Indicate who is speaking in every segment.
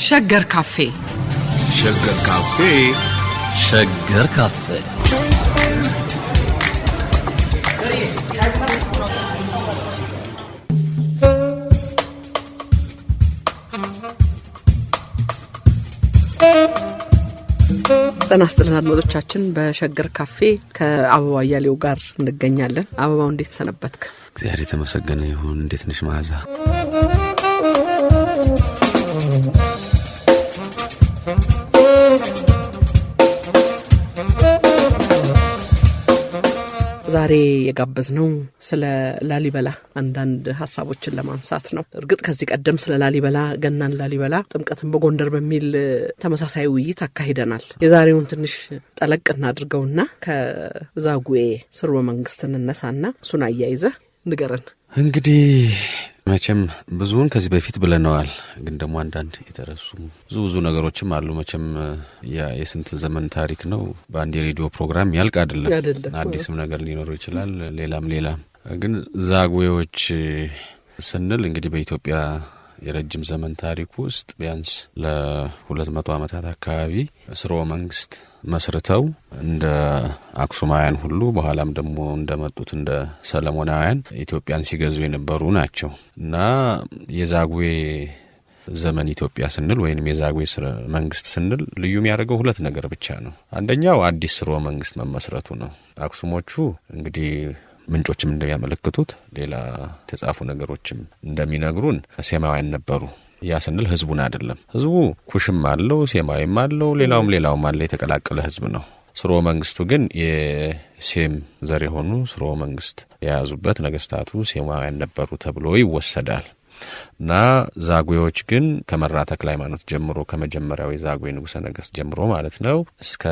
Speaker 1: ሸገር ካፌ
Speaker 2: ሸገር ካፌ
Speaker 3: ሸገር ካፌ
Speaker 1: ጤና ይስጥልን አድማጮቻችን። በሸገር ካፌ ከአበባ አያሌው ጋር እንገኛለን። አበባው እንዴት ሰነበትክ?
Speaker 2: እግዚአብሔር የተመሰገነ ይሁን። እንዴት ነሽ መዓዛ?
Speaker 1: ዛሬ የጋበዝነው ስለ ላሊበላ አንዳንድ ሐሳቦችን ለማንሳት ነው። እርግጥ ከዚህ ቀደም ስለ ላሊበላ፣ ገናን ላሊበላ፣ ጥምቀትን በጎንደር በሚል ተመሳሳይ ውይይት አካሂደናል። የዛሬውን ትንሽ ጠለቅ እናድርገውና ከዛጉዌ ስርወ መንግስት እንነሳና እሱን አያይዘህ ንገረን።
Speaker 2: እንግዲህ መቼም ብዙውን ከዚህ በፊት ብለናል፣ ግን ደግሞ አንዳንድ የተረሱ ብዙ ነገሮችም አሉ። መቼም የስንት ዘመን ታሪክ ነው። በአንድ የሬዲዮ ፕሮግራም ያልቅ አይደለም። አዲስም ነገር ሊኖረው ይችላል። ሌላም ግን ዛጉዌዎች ስንል እንግዲህ በኢትዮጵያ የረጅም ዘመን ታሪክ ውስጥ ቢያንስ ለ200 ዓመታት አካባቢ ስርወ መንግስት መስርተው እንደ አክሱማውያን ሁሉ በኋላም ደግሞ እንደመጡት እንደ ሰለሞናውያን ኢትዮጵያን ሲገዙ የነበሩ ናቸው እና የዛጉዌ ዘመን ኢትዮጵያ ስንል ወይንም የዛጉዌ መንግስት ስንል ልዩ የሚያደርገው ሁለት ነገር ብቻ ነው። አንደኛው አዲስ ስርወ መንግስት መመስረቱ ነው። አክሱሞቹ እንግዲህ ምንጮችም እንደሚያመለክቱት ሌላ የተጻፉ ነገሮችም እንደሚነግሩን ሴማውያን ነበሩ። ያ ስንል ህዝቡን አይደለም። ህዝቡ ኩሽም አለው፣ ሴማዊም አለው፣ ሌላውም አለ፣ የተቀላቀለ ህዝብ ነው። ስርወ መንግስቱ ግን የሴም ዘር የሆኑ ስርወ መንግስት የያዙበት ነገስታቱ ሴማውያን ነበሩ ተብሎ ይወሰዳል እና ዛጉዌዎች ግን ከመራ ተክለ ሃይማኖት ጀምሮ ከመጀመሪያው የዛጉዌ ንጉሠ ነገስት ጀምሮ ማለት ነው እስከ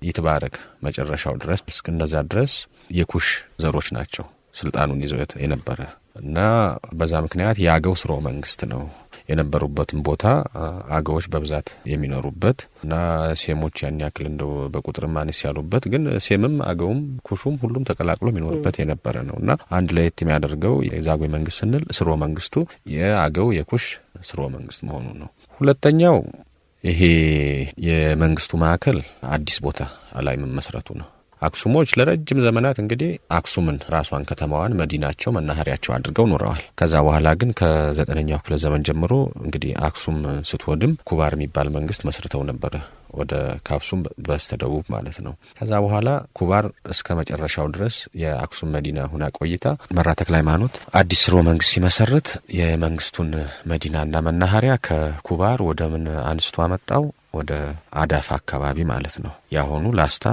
Speaker 2: ይትባረክ መጨረሻው ድረስ እስከነዛ ድረስ የኩሽ ዘሮች ናቸው ስልጣኑን ይዘው የነበረ እና በዛ ምክንያት የአገው ስርወ መንግስት ነው የነበሩበትን ቦታ አገዎች በብዛት የሚኖሩበት እና ሴሞች ያን ያክል እንደው በቁጥርም አነስ ያሉበት ግን ሴምም አገውም ኩሹም ሁሉም ተቀላቅሎ የሚኖርበት የነበረ ነውና አንድ ለየት የሚያደርገው የዛጉዌ መንግስት ስንል ስርወ መንግስቱ የአገው የኩሽ ስርወ መንግስት መሆኑ ነው። ሁለተኛው ይሄ የመንግስቱ ማዕከል አዲስ ቦታ ላይ መመስረቱ ነው። አክሱሞች ለረጅም ዘመናት እንግዲህ አክሱምን ራሷን ከተማዋን መዲናቸው መናኸሪያቸው አድርገው ኖረዋል። ከዛ በኋላ ግን ከ9ኛው ክፍለ ዘመን ጀምሮ እንግዲህ አክሱም ስትወድም ኩባር የሚባል መንግስት መስርተው ነበር ወደ ካክሱም በስተደቡብ ማለት ነው። ከዛ በኋላ ኩባር እስከ መጨረሻው ድረስ የአክሱም መዲና ሆና ቆይታ መራ ተክለ ሃይማኖት አዲስ ስርወ መንግስት ሲመሰርት የመንግስቱን መዲናና መናኸሪያ ከኩባር ወደ ምን አንስቶ አመጣው? ወደ አዳፋ አካባቢ ማለት ነው። ያሆኑ ላስታ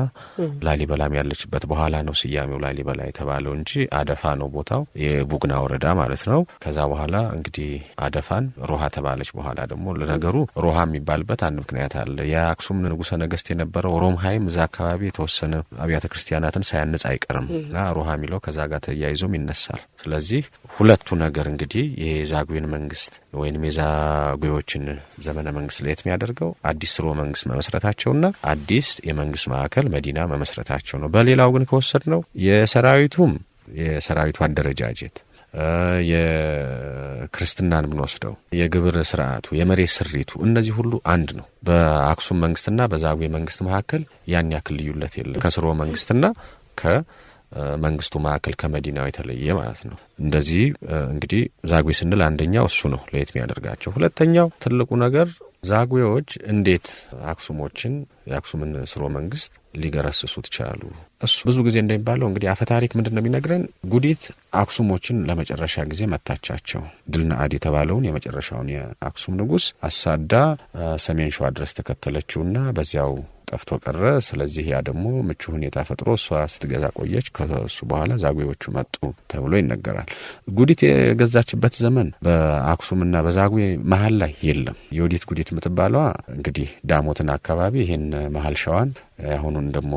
Speaker 2: ላሊበላም ያለችበት በኋላ ነው ስያሜው ላሊበላ የተባለው እንጂ አዳፋ ነው ቦታው፣ የቡግና ወረዳ ማለት ነው። ከዛ በኋላ እንግዲህ አዳፋን ሮሃ ተባለች። በኋላ ደግሞ ለነገሩ ሮሃ የሚባልበት አንድ ምክንያት አለ። የአክሱም ንጉሠ ነገስት የነበረው ሮምሃይም እዛ አካባቢ የተወሰነ አብያተ ክርስቲያናትን ሳያንጽ አይቀርም እና ሮሃ የሚለው ከዛ ጋር ተያይዞም ይነሳል። ስለዚህ ሁለቱ ነገር እንግዲህ የዛጉዌን መንግስት ወይንም የዛጉዌዎችን ዘመነ መንግስት ለየት የሚያደርገው አዲስ ስርወ መንግስት መመስረታቸውና አዲስ የመንግስት ማዕከል መዲና መመስረታቸው ነው። በሌላው ግን ከወሰድነው የሰራዊቱ አደረጃጀት የክርስትናን ብንወስደው የግብር ስርዓቱ የመሬት ስሪቱ እነዚህ ሁሉ አንድ ነው። በአክሱም መንግስትና በዛጉዌ መንግስት መካከል ያን ያክል ልዩነት የለም። ከስርወ መንግስትና ከመንግስቱ ማዕከል ከመዲናው የተለየ ማለት ነው። እንደዚህ እንግዲህ ዛጉዌ ስንል አንደኛው እሱ ነው ለየት የሚያደርጋቸው። ሁለተኛው ትልቁ ነገር ዛጉዌዎች እንዴት አክሱሞችን የአክሱምን ስርወ መንግስት ሊገረስሱት ቻሉ? እሱ ብዙ ጊዜ እንደሚባለው እንግዲህ አፈታሪክ ምንድነው የሚነግረን? ጉዲት አክሱሞችን ለመጨረሻ ጊዜ መታቻቸው። ድልነአድ የተባለውን የመጨረሻውን የአክሱም ንጉስ አሳዳ ሰሜን ሸዋ ድረስ ተከተለችውና በዚያው ጠፍቶ ቀረ። ስለዚህ ያ ደግሞ ምቹ ሁኔታ ፈጥሮ እሷ ስትገዛ ቆየች። ከሱ በኋላ ዛጉዌዎቹ መጡ ተብሎ ይነገራል። ጉዲት የገዛችበት ዘመን በአክሱምና በዛጉዌ መሀል ላይ የለም። የወዲት ጉዲት የምትባለዋ እንግዲህ ዳሞትን አካባቢ ይሄን መሀል ሸዋን አሁኑን ደግሞ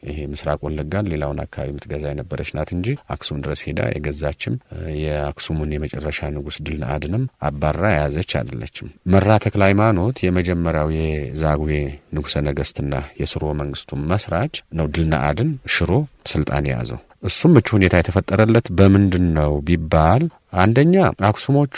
Speaker 2: ይሄ ምስራቅ ወለጋን ሌላውን አካባቢ የምትገዛ የነበረች ናት እንጂ አክሱም ድረስ ሄዳ የገዛችም የአክሱሙን የመጨረሻ ንጉስ ድልነአድንም አባራ የያዘች አይደለችም። መራ ተክለ ሃይማኖት የመጀመሪያው የዛጉዌ ንጉሠ ነገስትና የስርወ መንግስቱ መስራች ነው። ድልነአድን ሽሮ ስልጣን የያዘው እሱም ምቹ ሁኔታ የተፈጠረለት በምንድን ነው ቢባል አንደኛ አክሱሞቹ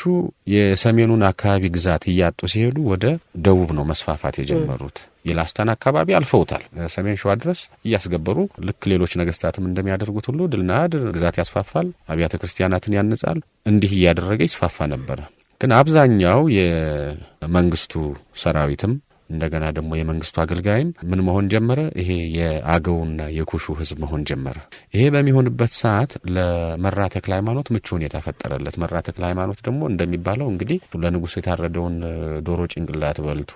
Speaker 2: የሰሜኑን አካባቢ ግዛት እያጡ ሲሄዱ ወደ ደቡብ ነው መስፋፋት የጀመሩት። የላስታን አካባቢ አልፈውታል። ሰሜን ሸዋ ድረስ እያስገበሩ ልክ ሌሎች ነገስታትም እንደሚያደርጉት ሁሉ ድልናድ ግዛት ያስፋፋል፣ አብያተ ክርስቲያናትን ያንጻል። እንዲህ እያደረገ ይስፋፋ ነበር። ግን አብዛኛው የመንግስቱ ሰራዊትም እንደገና ደግሞ የመንግስቱ አገልጋይም ምን መሆን ጀመረ? ይሄ የአገውና የኩሹ ህዝብ መሆን ጀመረ። ይሄ በሚሆንበት ሰዓት ለመራ ተክለ ሃይማኖት ምቹ ሁኔታ ፈጠረለት። መራ ተክለ ሃይማኖት ደግሞ እንደሚባለው እንግዲህ ለንጉሱ የታረደውን ዶሮ ጭንቅላት በልቶ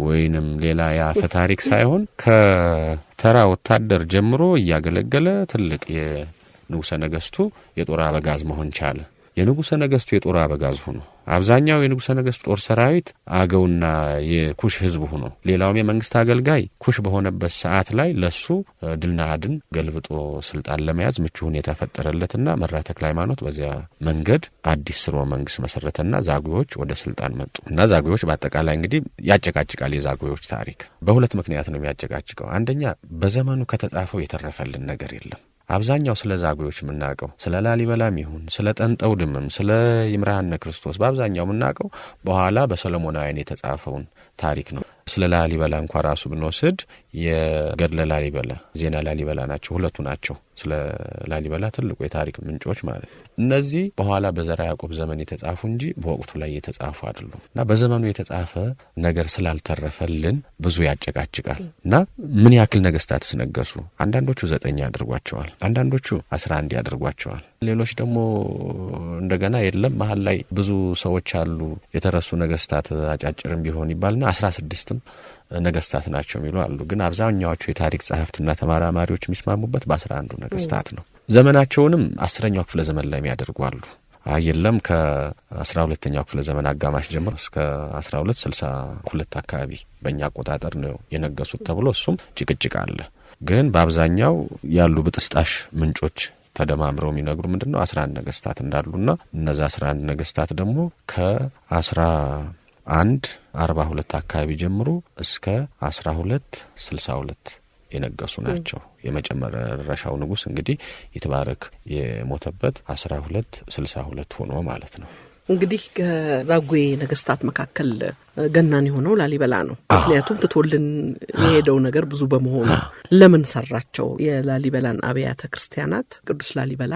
Speaker 2: ወይንም ሌላ ያፈ ታሪክ ሳይሆን ከተራ ወታደር ጀምሮ እያገለገለ ትልቅ የንጉሰ ነገስቱ የጦር አበጋዝ መሆን ቻለ። የንጉሰ ነገስቱ የጦር አበጋዝ ሆኖ አብዛኛው የንጉሰ ነገስቱ ጦር ሰራዊት አገውና የኩሽ ህዝብ ሆኖ ሌላውም የመንግስት አገልጋይ ኩሽ በሆነበት ሰዓት ላይ ለሱ ድልናድን ገልብጦ ስልጣን ለመያዝ ምቹ ሁኔታ ፈጠረለትና መራ ተክለ ሃይማኖት በዚያ መንገድ አዲስ ስርወ መንግስት መሰረተና ዛጉዎች ወደ ስልጣን መጡ። እና ዛጉዎች በአጠቃላይ እንግዲህ ያጨቃጭቃል። የዛጉዎች ታሪክ በሁለት ምክንያት ነው የሚያጨቃጭቀው። አንደኛ በዘመኑ ከተጻፈው የተረፈልን ነገር የለም። አብዛኛው ስለ ዛጉዎች የምናውቀው ስለ ላሊበላም ይሁን ስለ ጠንጠው ድምም ስለ ይምርሃነ ክርስቶስ በአብዛኛው የምናውቀው በኋላ በሰሎሞናውያን የተጻፈውን ታሪክ ነው። ስለ ላሊበላ እንኳን ራሱ ብንወስድ የገድለ ላሊበላ ዜና ላሊበላ ናቸው፣ ሁለቱ ናቸው ስለ ላሊበላ ትልቁ የታሪክ ምንጮች ማለት ነው። እነዚህ በኋላ በዘርዓ ያዕቆብ ዘመን የተጻፉ እንጂ በወቅቱ ላይ የተጻፉ አይደሉም። እና በዘመኑ የተጻፈ ነገር ስላልተረፈልን ብዙ ያጨቃጭቃል። እና ምን ያክል ነገስታት ስነገሱ አንዳንዶቹ 9 ያድርጓቸዋል፣ አንዳንዶቹ 11 ያድርጓቸዋል። ሌሎች ደግሞ እንደገና የለም መሀል ላይ ብዙ ሰዎች አሉ የተረሱ ነገስታት አጫጭርም ቢሆን ይባልና 16ም ነገስታት ናቸው የሚሉ አሉ። ግን አብዛኛዎቹ የታሪክ ጸሐፍትና ተመራማሪዎች የሚስማሙበት በ11ዱ ነገስታት ነው። ዘመናቸውንም 10ኛው ክፍለ ዘመን ላይ ያደርጓሉ። የለም ከ12ኛው ክፍለ ዘመን አጋማሽ ጀምሮ እስከ 1262 አካባቢ በእኛ አቆጣጠር ነው የነገሱት ተብሎ እሱም ጭቅጭቅ አለ። ግን በአብዛኛው ያሉ ብጥስጣሽ ምንጮች ተደማምረው የሚነግሩ ምንድነው 11 ነገስታት እንዳሉና እነዛ 11 ነገስታት ደግሞ ከ1142 አካባቢ ጀምሮ እስከ 1262 የነገሱ ናቸው። የመጨረሻው ንጉስ እንግዲህ ይትባረክ የሞተበት 1262 ሆኖ ማለት ነው።
Speaker 1: እንግዲህ ከዛጉዌ ነገስታት መካከል ገናን የሆነው ላሊበላ ነው። ምክንያቱም ትቶልን የሄደው ነገር ብዙ በመሆኑ ለምን ሰራቸው? የላሊበላን አብያተ ክርስቲያናት ቅዱስ ላሊበላ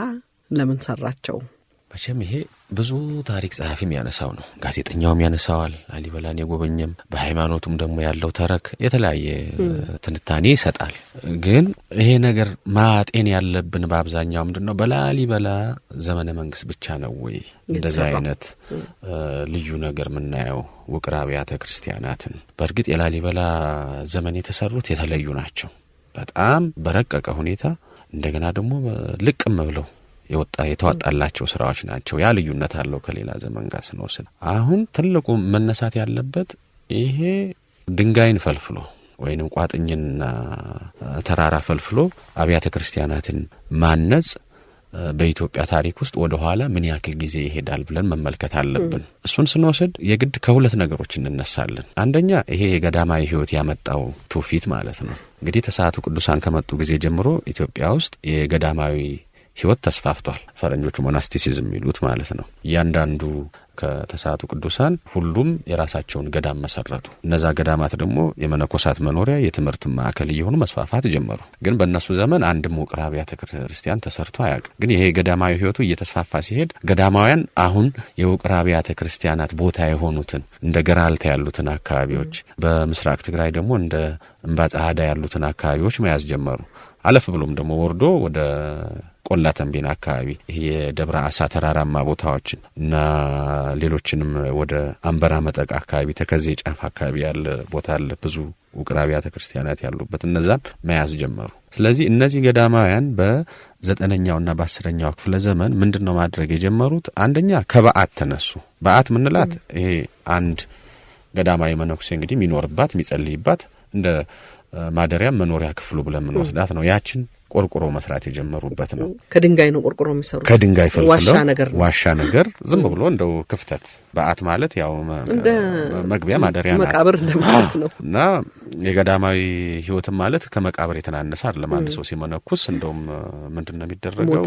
Speaker 1: ለምን ሰራቸው?
Speaker 2: መቼም ይሄ ብዙ ታሪክ ጸሐፊም ያነሳው ነው። ጋዜጠኛውም ያነሳዋል። ላሊበላን የጎበኘም በሃይማኖቱም ደግሞ ያለው ተረክ የተለያየ ትንታኔ ይሰጣል። ግን ይሄ ነገር ማጤን ያለብን በአብዛኛው ምንድነው በላሊበላ ዘመነ መንግስት ብቻ ነው ወይ እንደዛ አይነት ልዩ ነገር ምናየው? ውቅር አብያተ ክርስቲያናትን በእርግጥ የላሊበላ ዘመን የተሰሩት የተለዩ ናቸው። በጣም በረቀቀ ሁኔታ እንደገና ደግሞ ልቅም ብለው የተዋጣላቸው ስራዎች ናቸው። ያ ልዩነት አለው ከሌላ ዘመን ጋር ስንወስድ። አሁን ትልቁ መነሳት ያለበት ይሄ ድንጋይን ፈልፍሎ ወይንም ቋጥኝና ተራራ ፈልፍሎ አብያተ ክርስቲያናትን ማነጽ በኢትዮጵያ ታሪክ ውስጥ ወደ ኋላ ምን ያክል ጊዜ ይሄዳል ብለን መመልከት አለብን። እሱን ስንወስድ የግድ ከሁለት ነገሮች እንነሳለን። አንደኛ ይሄ የገዳማዊ ህይወት ያመጣው ትውፊት ማለት ነው። እንግዲህ ተስዓቱ ቅዱሳን ከመጡ ጊዜ ጀምሮ ኢትዮጵያ ውስጥ የገዳማዊ ህይወት ተስፋፍቷል። ፈረንጆቹ ሞናስቲሲዝም የሚሉት ማለት ነው። እያንዳንዱ ከተስዓቱ ቅዱሳን ሁሉም የራሳቸውን ገዳም መሰረቱ። እነዛ ገዳማት ደግሞ የመነኮሳት መኖሪያ የትምህርት ማዕከል እየሆኑ መስፋፋት ጀመሩ። ግን በእነሱ ዘመን አንድም ውቅር አብያተ ክርስቲያን ተሰርቶ አያውቅም። ግን ይሄ ገዳማዊ ህይወቱ እየተስፋፋ ሲሄድ ገዳማውያን አሁን የውቅር አብያተ ክርስቲያናት ቦታ የሆኑትን እንደ ገራልታ ያሉትን አካባቢዎች፣ በምስራቅ ትግራይ ደግሞ እንደ እምባጻሃዳ ያሉትን አካባቢዎች መያዝ ጀመሩ። አለፍ ብሎም ደግሞ ወርዶ ወደ ቆላ ተንቤን አካባቢ ይሄ የደብረ አሳ ተራራማ ቦታዎችን እና ሌሎችንም ወደ አንበራ መጠቅ አካባቢ ተከዜ ጫፍ አካባቢ ያለ ቦታ አለ ብዙ ውቅር አብያተ ክርስቲያናት ያሉበት እነዛን መያዝ ጀመሩ። ስለዚህ እነዚህ ገዳማውያን በ9ኛውና በ10ኛው ክፍለ ዘመን ምንድነው ማድረግ የጀመሩት? አንደኛ ከበዓት ተነሱ። በዓት ምንላት ይሄ አንድ ገዳማዊ መነኩሴ እንግዲህ የሚኖርባት የሚጸልይባት እንደ ማደሪያ መኖሪያ ክፍሉ ብለን ምንወስዳት ነው። ያችን ቆርቆሮ መስራት የጀመሩበት ነው።
Speaker 1: ከድንጋይ ነው ቆርቆሮ የሚሰሩት።
Speaker 2: ከድንጋይ ፈልፍለው
Speaker 1: ዋሻ ነገር
Speaker 2: ዝም ብሎ እንደው ክፍተት በዓት ማለት ያው መግቢያ ማደሪያ ናት፣
Speaker 1: መቃብር እንደማለት ነው።
Speaker 2: እና የገዳማዊ ህይወት ማለት ከመቃብር የተናነሰ አይደለም። አንድ ሰው ሲመነኩስ እንደውም ምንድነው የሚደረገው?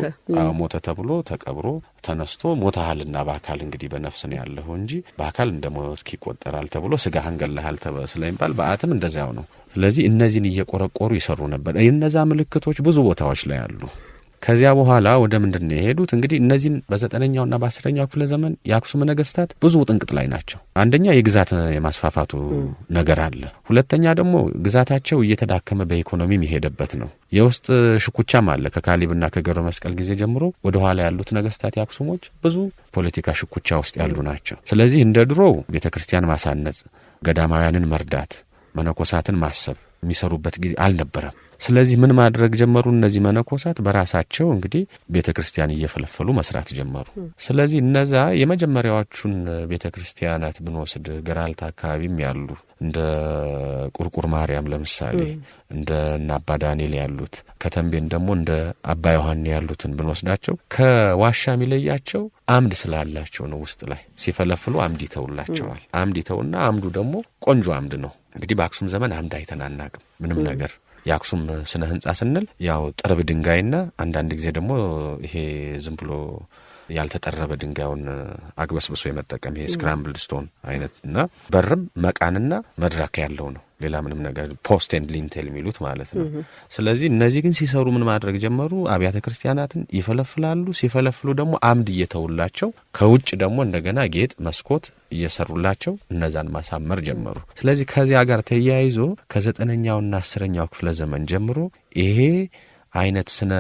Speaker 2: ሞተ ተብሎ ተቀብሮ ተነስቶ ሞታልና በአካል እንግዲህ በነፍስ ነው ያለው እንጂ በአካል እንደሞት ይቆጠራል ተብሎ ስጋህን ገለሃል ስለሚባል በአትም እንደዛው ነው። ስለዚህ እነዚህን እየቆረቆሩ ይሰሩ ነበር። እነዛ ምልክቶች ብዙ ቦታዎች ላይ አሉ። ከዚያ በኋላ ወደ ምንድነው የሄዱት? እንግዲህ እነዚህን በ9ኛውና በ10ኛው ክፍለ ዘመን የአክሱም ነገስታት ብዙ ጥንቅጥ ላይ ናቸው። አንደኛ የግዛት የማስፋፋቱ ነገር አለ። ሁለተኛ ደግሞ ግዛታቸው እየተዳከመ በኢኮኖሚም የሄደበት ነው። የውስጥ ሽኩቻም አለ። ከካሊብና ከገብረ መስቀል ጊዜ ጀምሮ ወደ ኋላ ያሉት ነገስታት የአክሱሞች ብዙ ፖለቲካ ሽኩቻ ውስጥ ያሉ ናቸው። ስለዚህ እንደ ድሮው ቤተክርስቲያን ማሳነጽ፣ ገዳማውያንን መርዳት፣ መነኮሳትን ማሰብ የሚሰሩበት ጊዜ አልነበረም። ስለዚህ ምን ማድረግ ጀመሩ? እነዚህ መነኮሳት በራሳቸው እንግዲህ ቤተክርስቲያን እየፈለፈሉ መስራት ጀመሩ። ስለዚህ እነዛ የመጀመሪያዎቹን ቤተክርስቲያናት ብንወስድ ገራልታ አካባቢም ያሉ እንደ ቁርቁር ማርያም ለምሳሌ እንደ አባ ዳንኤል ያሉት፣ ከተንቤን ደግሞ እንደ አባ ዮሐን ያሉትን ብንወስዳቸው ከዋሻ የሚለያቸው አምድ ስላላቸው ነው። ውስጥ ላይ ሲፈለፍሉ አምድ ይተውላቸዋል። አምድ ይተውና አምዱ ደግሞ ቆንጆ አምድ ነው። እንግዲህ በአክሱም ዘመን አምድ አይተናናቅም ምንም ነገር። የአክሱም ስነ ህንጻ ስንል ያው ጥርብ ድንጋይና አንዳንድ ጊዜ ደግሞ ይሄ ዝም ብሎ ያልተጠረበ ድንጋዩን አግበስብሶ የመጠቀም ይሄ ስክራምብልድ ስቶን አይነትና በርም መቃንና መድረክ ያለው ነው። ሌላ ምንም ነገር ፖስት ኤንድ ሊንቴል የሚሉት ማለት ነው። ስለዚህ እነዚህ ግን ሲሰሩ ምን ማድረግ ጀመሩ? አብያተ ክርስቲያናትን ይፈለፍላሉ። ሲፈለፍሉ ደግሞ አምድ እየተውላቸው ከውጭ ደግሞ እንደገና ጌጥ መስኮት እየሰሩላቸው እነዛን ማሳመር ጀመሩ። ስለዚህ ከዚያ ጋር ተያይዞ ከ9ኛውና 10ኛው ክፍለ ዘመን ጀምሮ ይሄ አይነት ስነ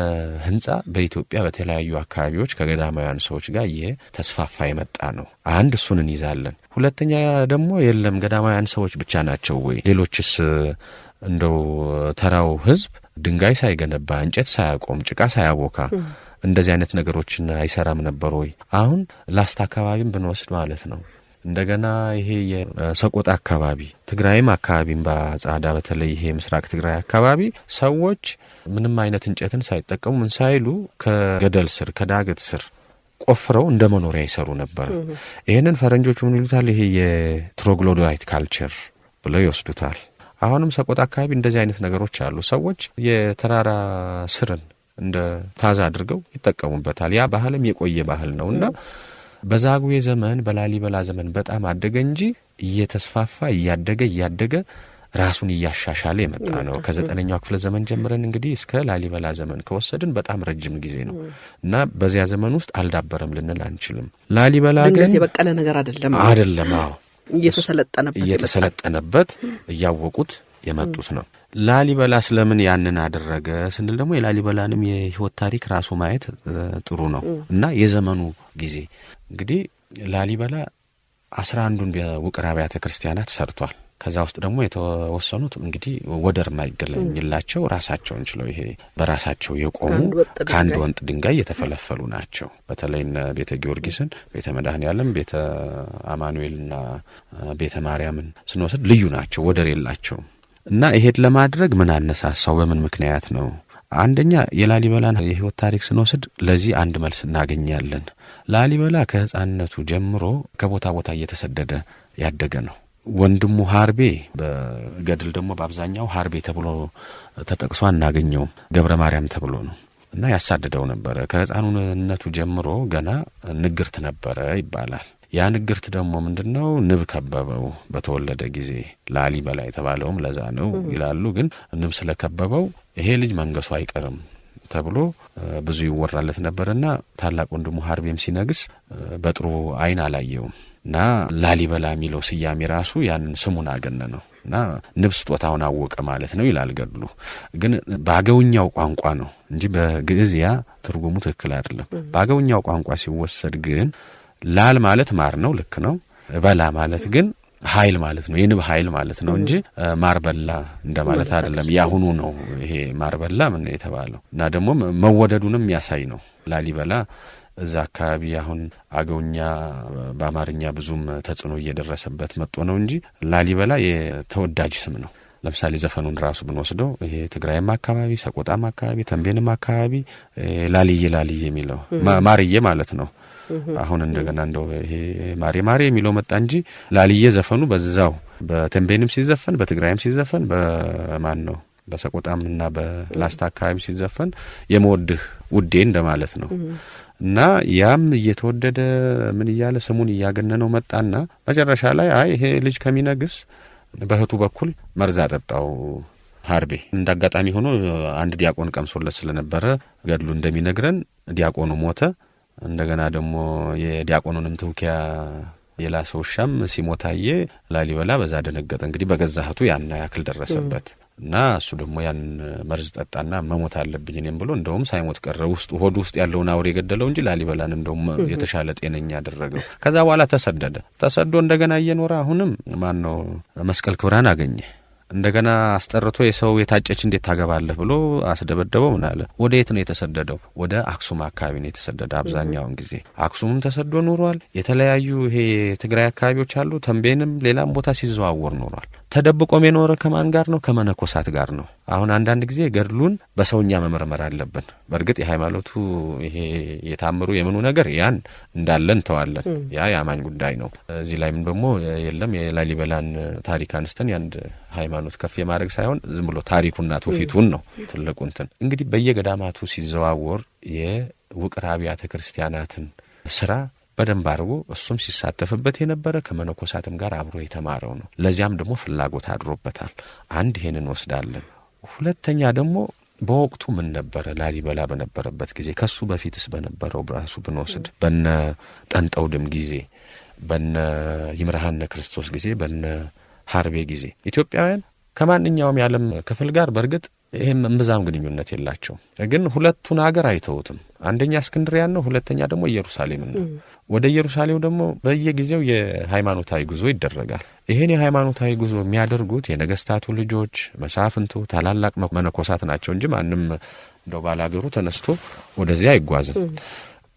Speaker 2: ህንጻ በኢትዮጵያ በተለያዩ አካባቢዎች ከገዳማውያን ሰዎች ጋር ተስፋፋ የመጣ ነው። አንድ እሱን እንይዛለን። ሁለተኛ ደግሞ የለም ገዳማውያን ሰዎች ብቻ ናቸው ወይ? ሌሎችስ እንደው ተራው ህዝብ ድንጋይ ሳይገነባ እንጨት ሳያቆም ጭቃ ሳያቦካ እንደዚህ አይነት ነገሮችን አይሰራም ነበር ወይ? አሁን ላስታ አካባቢም ብንወስድ ማለት ነው እንደገና ይሄ የሰቆጣ አካባቢ ትግራይም አካባቢም በጻዳ በተለይ ይሄ ምስራቅ ትግራይ አካባቢ ሰዎች ምንም አይነት እንጨትን ሳይጠቀሙ ምን ሳይሉ ከገደል ስር ከዳገት ስር ቆፍረው እንደ መኖሪያ ይሰሩ ነበር። ይሄንን ፈረንጆቹ ምን ይሉታል? ይሄ የትሮግሎዳይት ካልቸር ብለው ይወስዱታል። አሁንም ሰቆጣ አካባቢ እንደዚህ አይነት ነገሮች አሉ። ሰዎች የተራራ ስርን እንደ ታዛ አድርገው ይጠቀሙበታል። ያ ባህልም የቆየ ባህል ነውና በዛጉዌ ዘመን በላሊበላ ዘመን በጣም አደገ እንጂ እየተስፋፋ እያደገ ራሱን እያሻሻለ የመጣ ነው። ከ9ኛው ክፍለ ዘመን ጀምረን እንግዲህ እስከ ላሊበላ ዘመን ከወሰድን በጣም ረጅም ጊዜ ነው እና በዚያ ዘመን ውስጥ አልዳበረም ልንል አንችልም። ላሊበላ ግን
Speaker 1: የበቀለ ነገር አይደለም።
Speaker 2: አዎ እየተሰለጠነበት እያወቁት የመጡት ነው። ላሊበላ ስለምን ያንን አደረገ ስንል ደግሞ የላሊበላንም የህይወት ታሪክ ራሱ ማየት ጥሩ ነው እና የዘመኑ ጊዜ እንግዲህ ላሊበላ 11ዱን ውቅር አብያተ ክርስቲያናት ሰርቷል። ከዛ ውስጥ ደግሞ የተወሰኑት እንግዲህ ወደር ማይገለኝላቸው ራሳቸውን ችለው ይሄ በራሳቸው የቆሙ ከአንድ ወንጥ ድንጋይ የተፈለፈሉ ናቸው። በተለይ ቤተ ጊዮርጊስን፣ ቤተ መድኃኔዓለም፣ ቤተ አማኑኤልና ቤተ ማርያምን ስንወስድ ልዩ ናቸው፣ ወደር የላቸውም። እና ይሄድ ለማድረግ ምን አነሳሳው? በምን ምክንያት ነው? አንደኛ የላሊበላን የህይወት ታሪክ ስንወስድ ለዚህ አንድ መልስ እናገኛለን። ላሊበላ ከህፃንነቱ ጀምሮ ከቦታ ቦታ እየተሰደደ ያደገ ነው። ወንድሙ ሀርቤ በገድል ደግሞ በአብዛኛው ሀርቤ ተብሎ ተጠቅሶ እናገኘውም፣ ገብረ ማርያም ተብሎ ነው እና ያሳደደው ነበር። ከህፃንነቱ ጀምሮ ገና ንግርት ነበረ ይባላል። ያ ንግርት ደግሞ ምንድነው? ንብ ከበበው በተወለደ ጊዜ። ላሊበላ የተባለውም ለዛ ነው ይላሉ። ግን ንብ ስለከበበው ይሄ ልጅ መንገሱ አይቀርም ተብሎ ብዙ ይወራለት ነበርና ታላቅ ወንድሙ ሀርቤም ሲነግስ በጥሩ አይን አላየውም እና ላሊበላ የሚለው ስያሜ ራሱ ያንን ስሙን አገነነው እና ንብ ስጦታውን አወቀ ማለት ነው ይላል ገድሉ። ግን በአገውኛው ቋንቋ ነው እንጂ በግዕዝ ያ ትርጉሙ ትክክል አይደለም። በአገውኛው ቋንቋ ሲወሰድ ግን ላል ማለት ማር ነው፣ ልክ ነው። በላ ማለት ግን ኃይል ማለት ነው፣ የንብ ኃይል ማለት ነው እንጂ ማርበላ እንደማለት አይደለም። ያሁኑ ነው ይሄ ማርበላ ምን የተባለው እና ደግሞ መወደዱንም ያሳይ ነው። ላሊበላ እዛ አካባቢ አሁን አገውኛ በአማርኛ ብዙም ተጽዕኖ እየደረሰበት መጥቶ ነው እንጂ ላሊበላ የተወዳጅ ስም ነው። ለምሳሌ ዘፈኑን ራሱ ብንወስደው ይሄ ትግራይም አካባቢ፣ ሰቆጣም አካባቢ፣ ተንቤንም አካባቢ ላልዬ የሚለው ማርዬ ማለት ነው። አሁን እንደገና እንደው ይሄ ማሪ የሚለው መጣ እንጂ ላልዬ ዘፈኑ በዛው በተንቤንም ሲዘፈን በትግራይም ሲዘፈን በማን ነው በሰቆጣምና በላስታ አካባቢ ሲዘፈን የመወድህ ውዴ እንደማለት ነው እና ያም እየተወደደ ምን ይያለ ስሙን ያገነነው መጣና መጨረሻ ላይ አይ ይሄ ልጅ ከሚነግስ በህቱ በኩል መርዝ አጠጣው ሀርቤ። እንዳጋጣሚ ሆኖ አንድ ዲያቆን ቀምሶለት ስለነበረ ገድሉ እንደሚነግረን ዲያቆኑ ሞተ። እንደገና ደግሞ የዲያቆኑንም ትውኪያ የላሰውሻም ሲሞታየ ላሊበላ በዛ ደነገጠ። እንግዲህ በገዛህቱ ያን ያክል ደረሰበት እና እሱ ደግሞ ያን መርዝ ጠጣና መሞት አለብኝ እኔም ብሎ እንደውም ሳይሞት ቀረ። ውስጥ ሆድ ውስጥ ያለውን አውሬ ገደለው እንጂ ላሊበላን እንደውም የተሻለ ጤነኛ ያደረገው። ከዛ በኋላ ተሰዶ እንደገና እየኖረ አሁንም ማን ነው መስቀል ክብራን አገኘ። እንደገና አስጠርቶ የሰው የታጨች እንዴት ታገባለህ ብሎ አስደበደበው። ምን አለ? ወደ የት ነው የተሰደደው? ወደ አክሱም አካባቢ ነው የተሰደደ። አብዛኛውን ጊዜ አክሱምም ተሰዶ ኖሯል። የተለያዩ ይሄ ትግራይ አካባቢዎች አሉ፣ ተንቤንም ሌላም ቦታ ሲዘዋወር ኖሯል። ተደብቆም የኖረ ከማን ጋር ነው? ከመነኮሳት ጋር ነው። አሁን አንዳንድ ጊዜ ገድሉን በሰውኛ መመርመር አለብን። በእርግጥ የሃይማኖቱ ይሄ የታምሩ የምኑ ነገር ያን እንዳለን ተዋለን፣ ያ ያማኝ ጉዳይ ነው። እዚህ ላይም ደግሞ የለም የላሊበላን ታሪክ አንስተን ያንድ ሃይማኖት ከፍ የማድረግ ሳይሆን ዝም ብሎ ታሪኩና ትውፊቱን ነው ትልቁ እንትን። እንግዲህ በየገዳማቱ ሲዘዋወር የውቅር አብያተ ክርስቲያናትን ስራ በደንብ አድርጎ እሱም ሲሳተፍበት የነበረ ከመነኮሳትም ጋር አብሮ የተማረው ነው። ለዚያም ደግሞ ፍላጎት አድሮበታል። አንድ ይሄንን ወስዳለን። ሁለተኛ ደግሞ በወቅቱ ምን ነበረ ላሊበላ በነበረበት ጊዜ ከሱ በፊትስ በነበረው ራሱ ብንወስድ በነ ጠንጠውድም ጊዜ፣ በነ ይምርሃነ ክርስቶስ ጊዜ፣ በነ ሀርቤ ጊዜ ኢትዮጵያውያን ከማንኛውም የዓለም ክፍል ጋር በእርግጥ ይሄም እምብዛም ግንኙነት የላቸው፣ ግን ሁለቱን ሀገር አይተውትም። አንደኛ እስክንድሪያን ነው፣ ሁለተኛ ደግሞ ኢየሩሳሌም ነው። ወደ ኢየሩሳሌም ደግሞ በየጊዜው የሃይማኖታዊ ጉዞ ይደረጋል። ይሄን የሃይማኖታዊ ጉዞ የሚያደርጉት የነገስታቱ ልጆች፣ መሳፍንቱ፣ ታላላቅ መነኮሳት ናቸው እንጂ ማንም እንደው ባላገሩ ተነስቶ ወደዚያ አይጓዝም።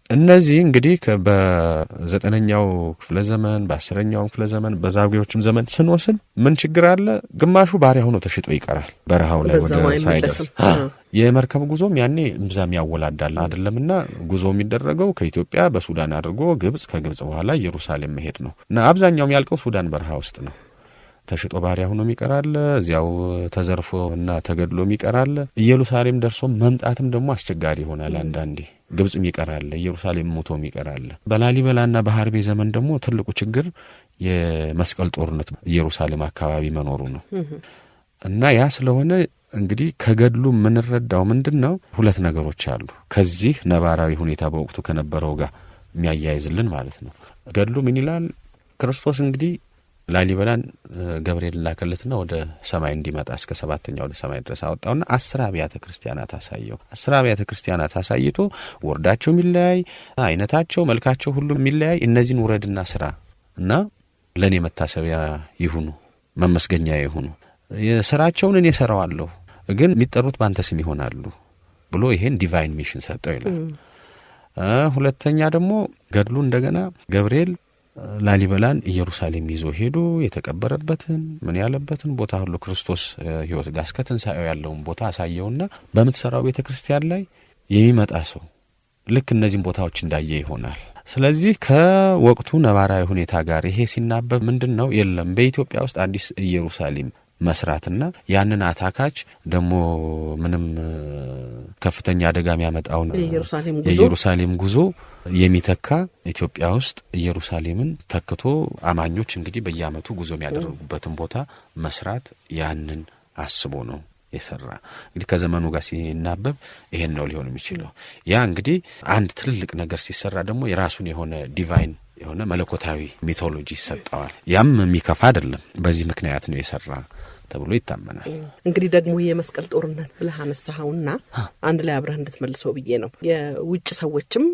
Speaker 2: እነዚህ እንግዲህ በ9ኛው ክፍለ ዘመን በ10ኛው ክፍለ ዘመን በዛጉዎችም ዘመን ስንወስን ምን ችግር አለ? ግማሹ ባሪያ ሆኖ ተሽጦ ይቀራል በረሃው ላይ ወደ ሳይደርስ። የመርከብ ጉዞም ያኔ እምብዛም ያወላዳል አይደለምና ጉዞ የሚደረገው ከኢትዮጵያ በሱዳን አድርጎ ግብጽ፣ ከግብጽ በኋላ ኢየሩሳሌም መሄድ ነው እና አብዛኛው የሚያልቀው ሱዳን በረሃ ውስጥ ነው። ተሽጦ ባሪያ ሆኖ ይቀራል፣ እዚያው ተዘርፎ እና ተገድሎ ይቀራል። ኢየሩሳሌም ደርሶ መምጣትም ደግሞ አስቸጋሪ ይሆናል። አንዳንዴ ግብጽም ይቀራል፣ ኢየሩሳሌም ሞቶም ይቀራል። በላሊበላና በሀርቤ ዘመን ደግሞ ትልቁ ችግር የመስቀል ጦርነት ኢየሩሳሌም አካባቢ መኖሩ ነው እና ያ ስለሆነ እንግዲህ ከገድሉ የምንረዳው ምንድነው? ሁለት ነገሮች አሉ። ከዚህ ነባራዊ ሁኔታ በወቅቱ ከነበረው ጋር የሚያያይዝልን ማለት ነው። ገድሉ ምን ይላል? ክርስቶስ እንግዲህ ላሊበላን ገብርኤል ላከለትና ወደ ሰማይ እንዲመጣ እስከ 7ኛው ወደ ሰማይ ድረስ አወጣውና 10 አብያተ ክርስቲያናት አሳየው። 10 አብያተ ክርስቲያናት አሳይቶ ወርዳቸው የሚለያይ አይነታቸው፣ መልካቸው ሁሉ የሚለያይ እነዚህን ውረድና ስራ እና ለኔ መታሰቢያ ይሁኑ፣ መመስገኛ ይሁኑ፣ የሥራቸውን እኔ እሰራዋለሁ፣ ግን የሚጠሩት ባንተ ስም ይሆናሉ ብሎ ይሄን ዲቫይን ሚሽን ሰጠው ይላል። ሁለተኛ ደግሞ ገድሉ እንደገና ገብርኤል ላሊበላን ኢየሩሳሌም ይዞ ሄዶ የተቀበረበትን ምን ያለበትን ቦታ ሁሉ ክርስቶስ ሕይወት ጋር እስከ ትንሣኤው ያለውን ቦታ አሳየውና በምትሰራው ቤተክርስቲያን ላይ የሚመጣ ሰው ልክ እነዚህን ቦታዎች እንዳየ ይሆናል። ስለዚህ ከወቅቱ ነባራዊ ሁኔታ ጋር ይሄ ሲናበብ ምንድነው? የለም በኢትዮጵያ ውስጥ አዲስ ኢየሩሳሌም መስራትና ያንን አታካች ደግሞ ምንም ከፍተኛ አደጋ የሚያመጣውን የኢየሩሳሌም ጉዞ የሚተካ ኢትዮጵያ ውስጥ ኢየሩሳሌምን ተክቶ አማኞች እንግዲህ በየዓመቱ ጉዞ የሚያደርጉበትን ቦታ መስራት ያንን አስቦ ነው የሰራ። እንግዲህ ከዘመኑ ጋር ሲናበብ ይሄን ነው ሊሆን የሚችለው። ያ እንግዲህ አንድ ትልልቅ ነገር ሲሰራ ደግሞ የራሱን የሆነ ዲቫይን የሆነ መለኮታዊ ሚቶሎጂ ይሰጣዋል። ያም የሚከፋ አይደለም። በዚህ ምክንያት ነው የሰራ ተብሎ ይታመናል።
Speaker 1: እንግዲህ ደግሞ የመስቀል ጦርነት ብለህ አነሳኸውና አንድ ላይ አብረህ እንድትመልሰው ብዬ ነው። የውጭ ሰዎችም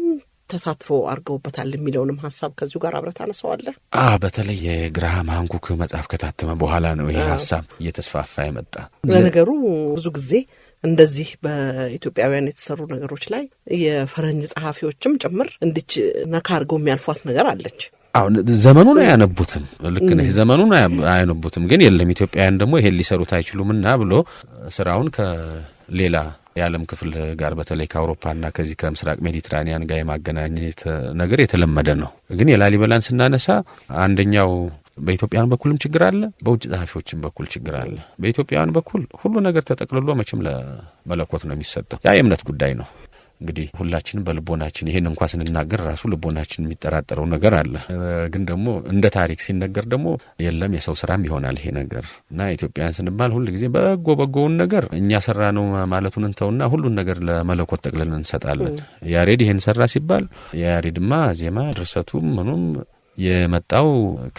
Speaker 1: ተሳትፎ አድርገውበታል የሚለውንም ሐሳብ ከዚሁ ጋር አብረህ ታነሳዋለህ?
Speaker 2: በተለይ የግራሃም ሃንኮክ መጽሐፍ ከታተመ በኋላ ነው ይሄ ሐሳብ እየተስፋፋ የመጣ።
Speaker 1: ለነገሩ ብዙ ጊዜ እንደዚህ በኢትዮጵያውያን የተሰሩ ነገሮች ላይ የፈረንጅ ጸሐፊዎችም ጭምር እንዲች ነካ አድርገው የሚያልፏት ነገር አለች።
Speaker 2: አሁን ዘመኑን አያነቡትም። ልክ ነው፣ ዘመኑን አያነቡትም። ግን የለም ኢትዮጵያውያን ደግሞ ይሄን ሊሰሩት አይችሉምና ብሎ ስራውን ከሌላ የዓለም ክፍል ጋር በተለይ ከአውሮፓና ከዚህ ከምስራቅ ሜዲትራኒያን ጋር የማገናኘት ነገር የተለመደ ነው። ግን የላሊበላን ስናነሳ አንደኛው በኢትዮጵያውያን በኩልም ችግር አለ፣ በውጭ ጸሐፊዎችም በኩል ችግር አለ። በኢትዮጵያውያን በኩል ሁሉ ነገር ተጠቅልሎ መቼም ለመለኮት ነው የሚሰጠው። ያ የእምነት ጉዳይ ነው። እንግዲህ ሁላችንም በልቦናችን ይሄን እንኳን ስንናገር ራሱ ልቦናችን የሚጠራጠረው ነገር አለ። ግን ደግሞ እንደ ታሪክ ሲነገር ደግሞ የለም የሰው ስራም ይሆናል ይሄ ነገር እና ኢትዮጵያውያን ስንባል ሁሉ ጊዜ በጎውን ነገር እኛ ሰራ ነው ማለቱን እንተውና ሁሉን ነገር ለመለኮት ጠቅልለን እንሰጣለን። ያሬድ ይሄን ሰራ ሲባል ያሬድማ ዜማ ድርሰቱም ምኑም የመጣው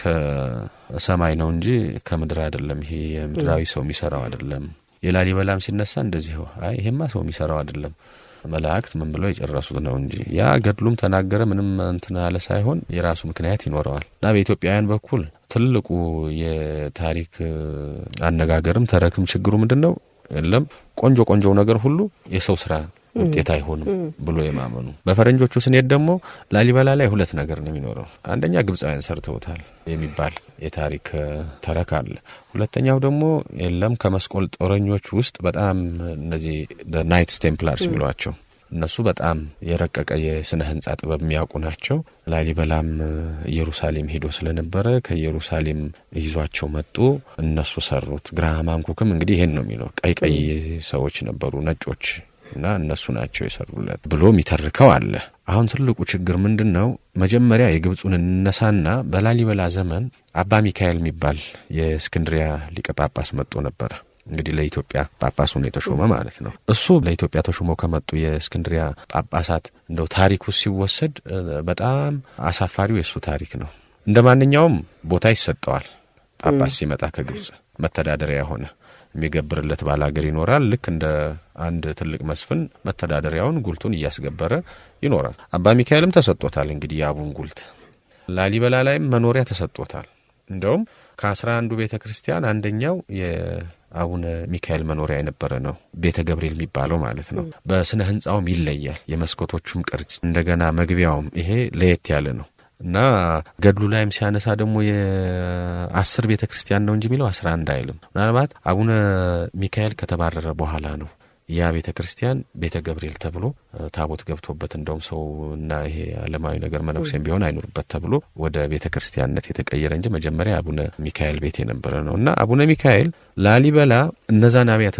Speaker 2: ከሰማይ ነው እንጂ ከምድር አይደለም። ይሄ የምድራዊ ሰው የሚሰራው አይደለም። የላሊበላም ሲነሳ እንደዚህ ይሄማ ሰው የሚሰራው አይደለም መላእክት ምን ብለው የጨረሱት ነው እንጂ ያ ገድሉም ተናገረ ምንም እንትን አለ ሳይሆን የራሱ ምክንያት ይኖረዋል። እና በኢትዮጵያውያን በኩል ትልቁ የታሪክ አነጋገርም ተረክም ችግሩ ምንድነው? የለም ቆንጆ ነገር ሁሉ የሰው ስራ ውጤት አይሆንም ብሎ የማመኑ። በፈረንጆቹ ስንሄድ ደግሞ ላሊበላ ላይ ሁለት ነገር ነው የሚኖረው። አንደኛ ግብጻውያን ሰርተውታል የሚባል የታሪክ ተረክ አለ። ሁለተኛው ደግሞ የለም ከመስቀል ጦረኞች ውስጥ በጣም እነዚህ ናይትስ ቴምፕላርስ የሚሏቸው እነሱ በጣም የረቀቀ የስነ ህንጻ ጥበብ የሚያውቁ ናቸው። ላሊበላም ኢየሩሳሌም ሄዶ ስለነበረ ከኢየሩሳሌም ይዟቸው መጡ፣ እነሱ ሰሩት። ግራሃም ሃንኮክም እንግዲህ ይሄን ነው የሚለው። ቀይ ሰዎች ነበሩ ነጮች እና እነሱ ናቸው የሰሩለት ብሎ የሚተርከው አለ። አሁን ትልቁ ችግር ምንድነው? መጀመሪያ የግብጹን እነሳና በላሊበላ ዘመን አባ ሚካኤል የሚባል የእስክንድሪያ ሊቀ ጳጳስ መጥቶ ነበር። እንግዲህ ለኢትዮጵያ ጳጳስ ሆኖ የተሾመ ማለት ነው። እሱ ለኢትዮጵያ ተሾሞ ከመጡ የእስክንድሪያ ጳጳሳት እንደው ታሪኩ ሲወሰድ በጣም አሳፋሪው የሱ ታሪክ ነው። እንደማንኛውም ቦታ ይሰጠዋል። ጳጳስ ሲመጣ ከግብጽ መተዳደሪያ ሆነ የሚገብርለት ባላገር ይኖራል። ልክ እንደ አንድ ትልቅ መስፍን መተዳደሪያውን ጉልቱን እያስገበረ ይኖራል። አባ ሚካኤልም ተሰጥቶታል እንግዲህ ያቡን ጉልት። ላሊበላ ላይም መኖሪያ ተሰጥቶታል። እንደውም ከ11ዱ ቤተክርስቲያን አንደኛው የአቡነ ሚካኤል መኖሪያ የነበረ ነው፣ ቤተ ገብርኤል የሚባለው ማለት ነው። በስነ ህንጻውም ይለያል። የመስኮቶቹም ቅርጽ እንደገና መግቢያውም ይሄ ለየት ያለ ነው። እና ገድሉ ላይም ሲያነሳ ደግሞ የ10 ቤተክርስቲያን ነው እንጂ የሚለው 11 አይልም። ምናልባት አቡነ ሚካኤል ከተባረረ በኋላ ነው ያ ቤተክርስቲያን ቤተ ገብርኤል ተብሎ ታቦት ገብቶበት እንደውም ሰው እና ይሄ ዓለማዊ ነገር መነኩሴም ቢሆን አይኖርበት ተብሎ ወደ ቤተክርስቲያንነት የተቀየረ እንጂ መጀመሪያ አቡነ ሚካኤል ቤት የነበረ ነው። እና አቡነ ሚካኤል ላሊበላ እነዛን አብያተ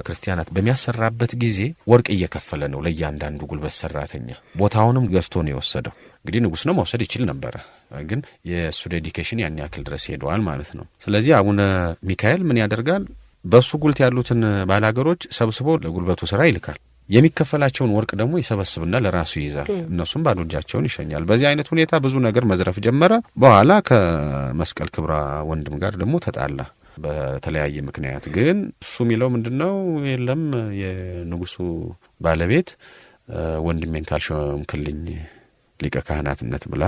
Speaker 2: ክርስቲያናት በሚያሰራበት ጊዜ ወርቅ እየከፈለ ነው ለእያንዳንዱ ጉልበት ሰራተኛ። ቦታውንም ገዝቶ ነው የወሰደው። እንግዲህ ንጉስ ነው መውሰድ ይችል ነበር፣ ግን የሱ ዴዲኬሽን ያን ያክል ድረስ ሄደዋል ማለት ነው። ስለዚህ አቡነ ሚካኤል ምን ያደርጋል? በሱ ጉልት ያሉትን ባላገሮች ሰብስቦ ለጉልበቱ ስራ ይልካል። የሚከፈላቸውን ወርቅ ደግሞ ይሰበስብና ለራሱ ይይዛል። እነሱም ባዶ እጃቸውን ይሸኛል። በዚህ አይነት ሁኔታ ብዙ ነገር መዝረፍ ጀመረ። በኋላ ከመስቀል ክብራ ወንድም ጋር ደግሞ ተጣላ በተለያየ ምክንያት። ግን እሱ የሚለው ምንድነው? የለም የንጉሱ ባለቤት ወንድሜን ካልሾምክልኝ ሊቀ ካህናትነት ብላ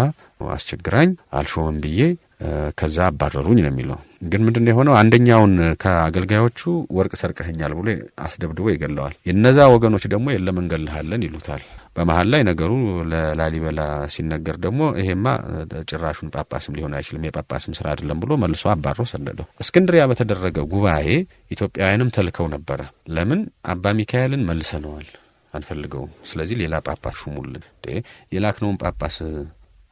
Speaker 2: አስቸግራኝ አልሾምም ብዬ ከዛ አባረሩኝ ነው የሚለው። ግን ምንድነው የሆነው? አንደኛውን ከአገልጋዮቹ ወርቅ ሰርቀኸኛል ብሎ አስደብድቦ ይገለዋል። የነዛ ወገኖች ደግሞ የለም እንገልሃለን ይሉታል። በመሃል ላይ ነገሩ ለላሊበላ ሲነገር ደግሞ ይሄማ ጭራሹን ጳጳስም ሊሆን አይችልም፣ የጳጳስም ስራ አይደለም ብሎ መልሶ አባሮ ሰደደው። እስክንድሪያ በተደረገ ጉባኤ ኢትዮጵያውያንም ተልከው ነበረ። ለምን አባ ሚካኤልን መልሰነዋል አንፈልገውም፣ ስለዚህ ሌላ ጳጳስ ሹሙልን። የላክነውን ጳጳስ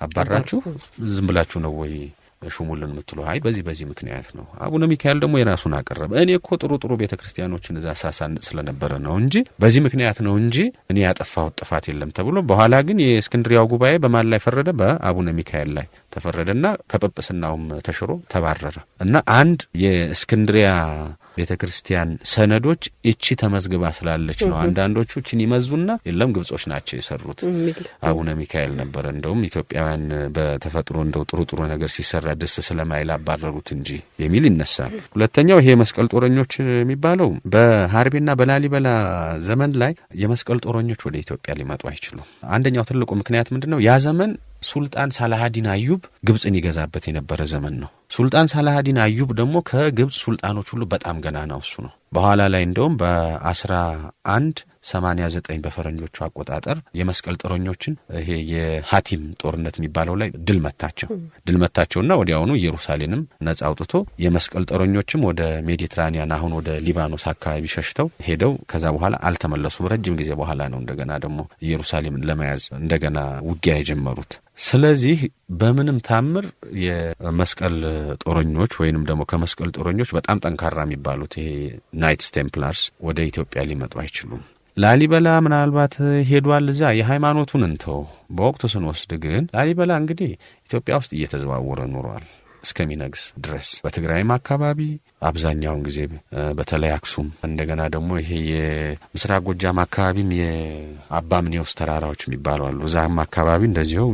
Speaker 2: አባራችሁ ዝም ብላችሁ ነው ወይ ሹሙልን የምትሉ? አይ በዚህ ምክንያት ነው። አቡነ ሚካኤል ደግሞ የራሱን አቀረበ። እኔ እኮ ጥሩ ቤተክርስቲያኖችን እዛ ሳሳንጥ ስለነበረ ነው እንጂ በዚህ ምክንያት ነው እንጂ እኔ ያጠፋሁት ጥፋት የለም ተብሎ በኋላ ግን የእስክንድሪያው ጉባኤ በማን ላይ ፈረደ? በአቡነ ሚካኤል ላይ ተፈረደና ከጵጵስናውም ተሽሮ ተባረረ። እና አንድ የእስክንድሪያ ቤተክርስቲያን ሰነዶች እቺ ተመዝግባ ስላለች ነው። አንዳንዶቹ እቺን ይመዙና የለም ግብጾች ናቸው የሰሩት አቡነ ሚካኤል ነበር። እንደውም ኢትዮጵያውያን በተፈጥሮ እንደው ጥሩ ነገር ሲሰራ ደስ ስለማይል አባረሩት እንጂ የሚል ይነሳል። ሁለተኛው ይሄ መስቀል ጦረኞች የሚባለው በሃርቤና በላሊበላ ዘመን ላይ የመስቀል ጦረኞች ወደ ኢትዮጵያ ሊመጡ አይችሉም። አንደኛው ትልቁ ምክንያት ምንድነው? ያ ዘመን ሱልጣን ሳላሃዲን አዩብ ግብጽን ይገዛበት የነበረ ዘመን ነው። ሱልጣን ሳላሃዲን አዩብ ደግሞ ከግብጽ ሱልጣኖች ሁሉ በጣም ገናናው እሱ ነው። በኋላ ላይ እንደውም በ1189 በፈረንጆቹ አቆጣጠር የመስቀል ጦረኞችን ይሄ የሃቲም ጦርነት የሚባለው ላይ ድል መታቸውና ወዲያውኑ ኢየሩሳሌምንም ነጻ አውጥቶ የመስቀል ጦረኞችም ወደ ሜዲትራኒያን አሁን ወደ ሊባኖስ አካባቢ ሸሽተው ሄደው ከዛ በኋላ አልተመለሱም። ረጅም ጊዜ በኋላ ነው እንደገና ደግሞ ኢየሩሳሌምን ለመያዝ እንደገና ውጊያ የጀመሩት። ስለዚህ በምንም ታምር የመስቀል ጦረኞች ወይንም ደግሞ ከመስቀል ጦረኞች በጣም ጠንካራ የሚባሉት ይሄ ናይትስ ቴምፕላርስ ወደ ኢትዮጵያ ሊመጡ አይችሉም። ላሊበላ ምናልባት ሄዷል እዛ የሃይማኖቱን እንተው በወቅቱ ስንወስድ ግን ላሊበላ እንግዲህ ኢትዮጵያ ውስጥ እየተዘዋወረ ኖሯል እስከሚነግስ ድረስ በትግራይም አካባቢ አብዛኛውን ጊዜ በተለይ አክሱም እንደገና ደግሞ ይሄ የምስራቅ ጎጃም አካባቢም የአባምኔውስ ተራራዎች የሚባሉ አሉ እዛም አካባቢ እንደዚሁ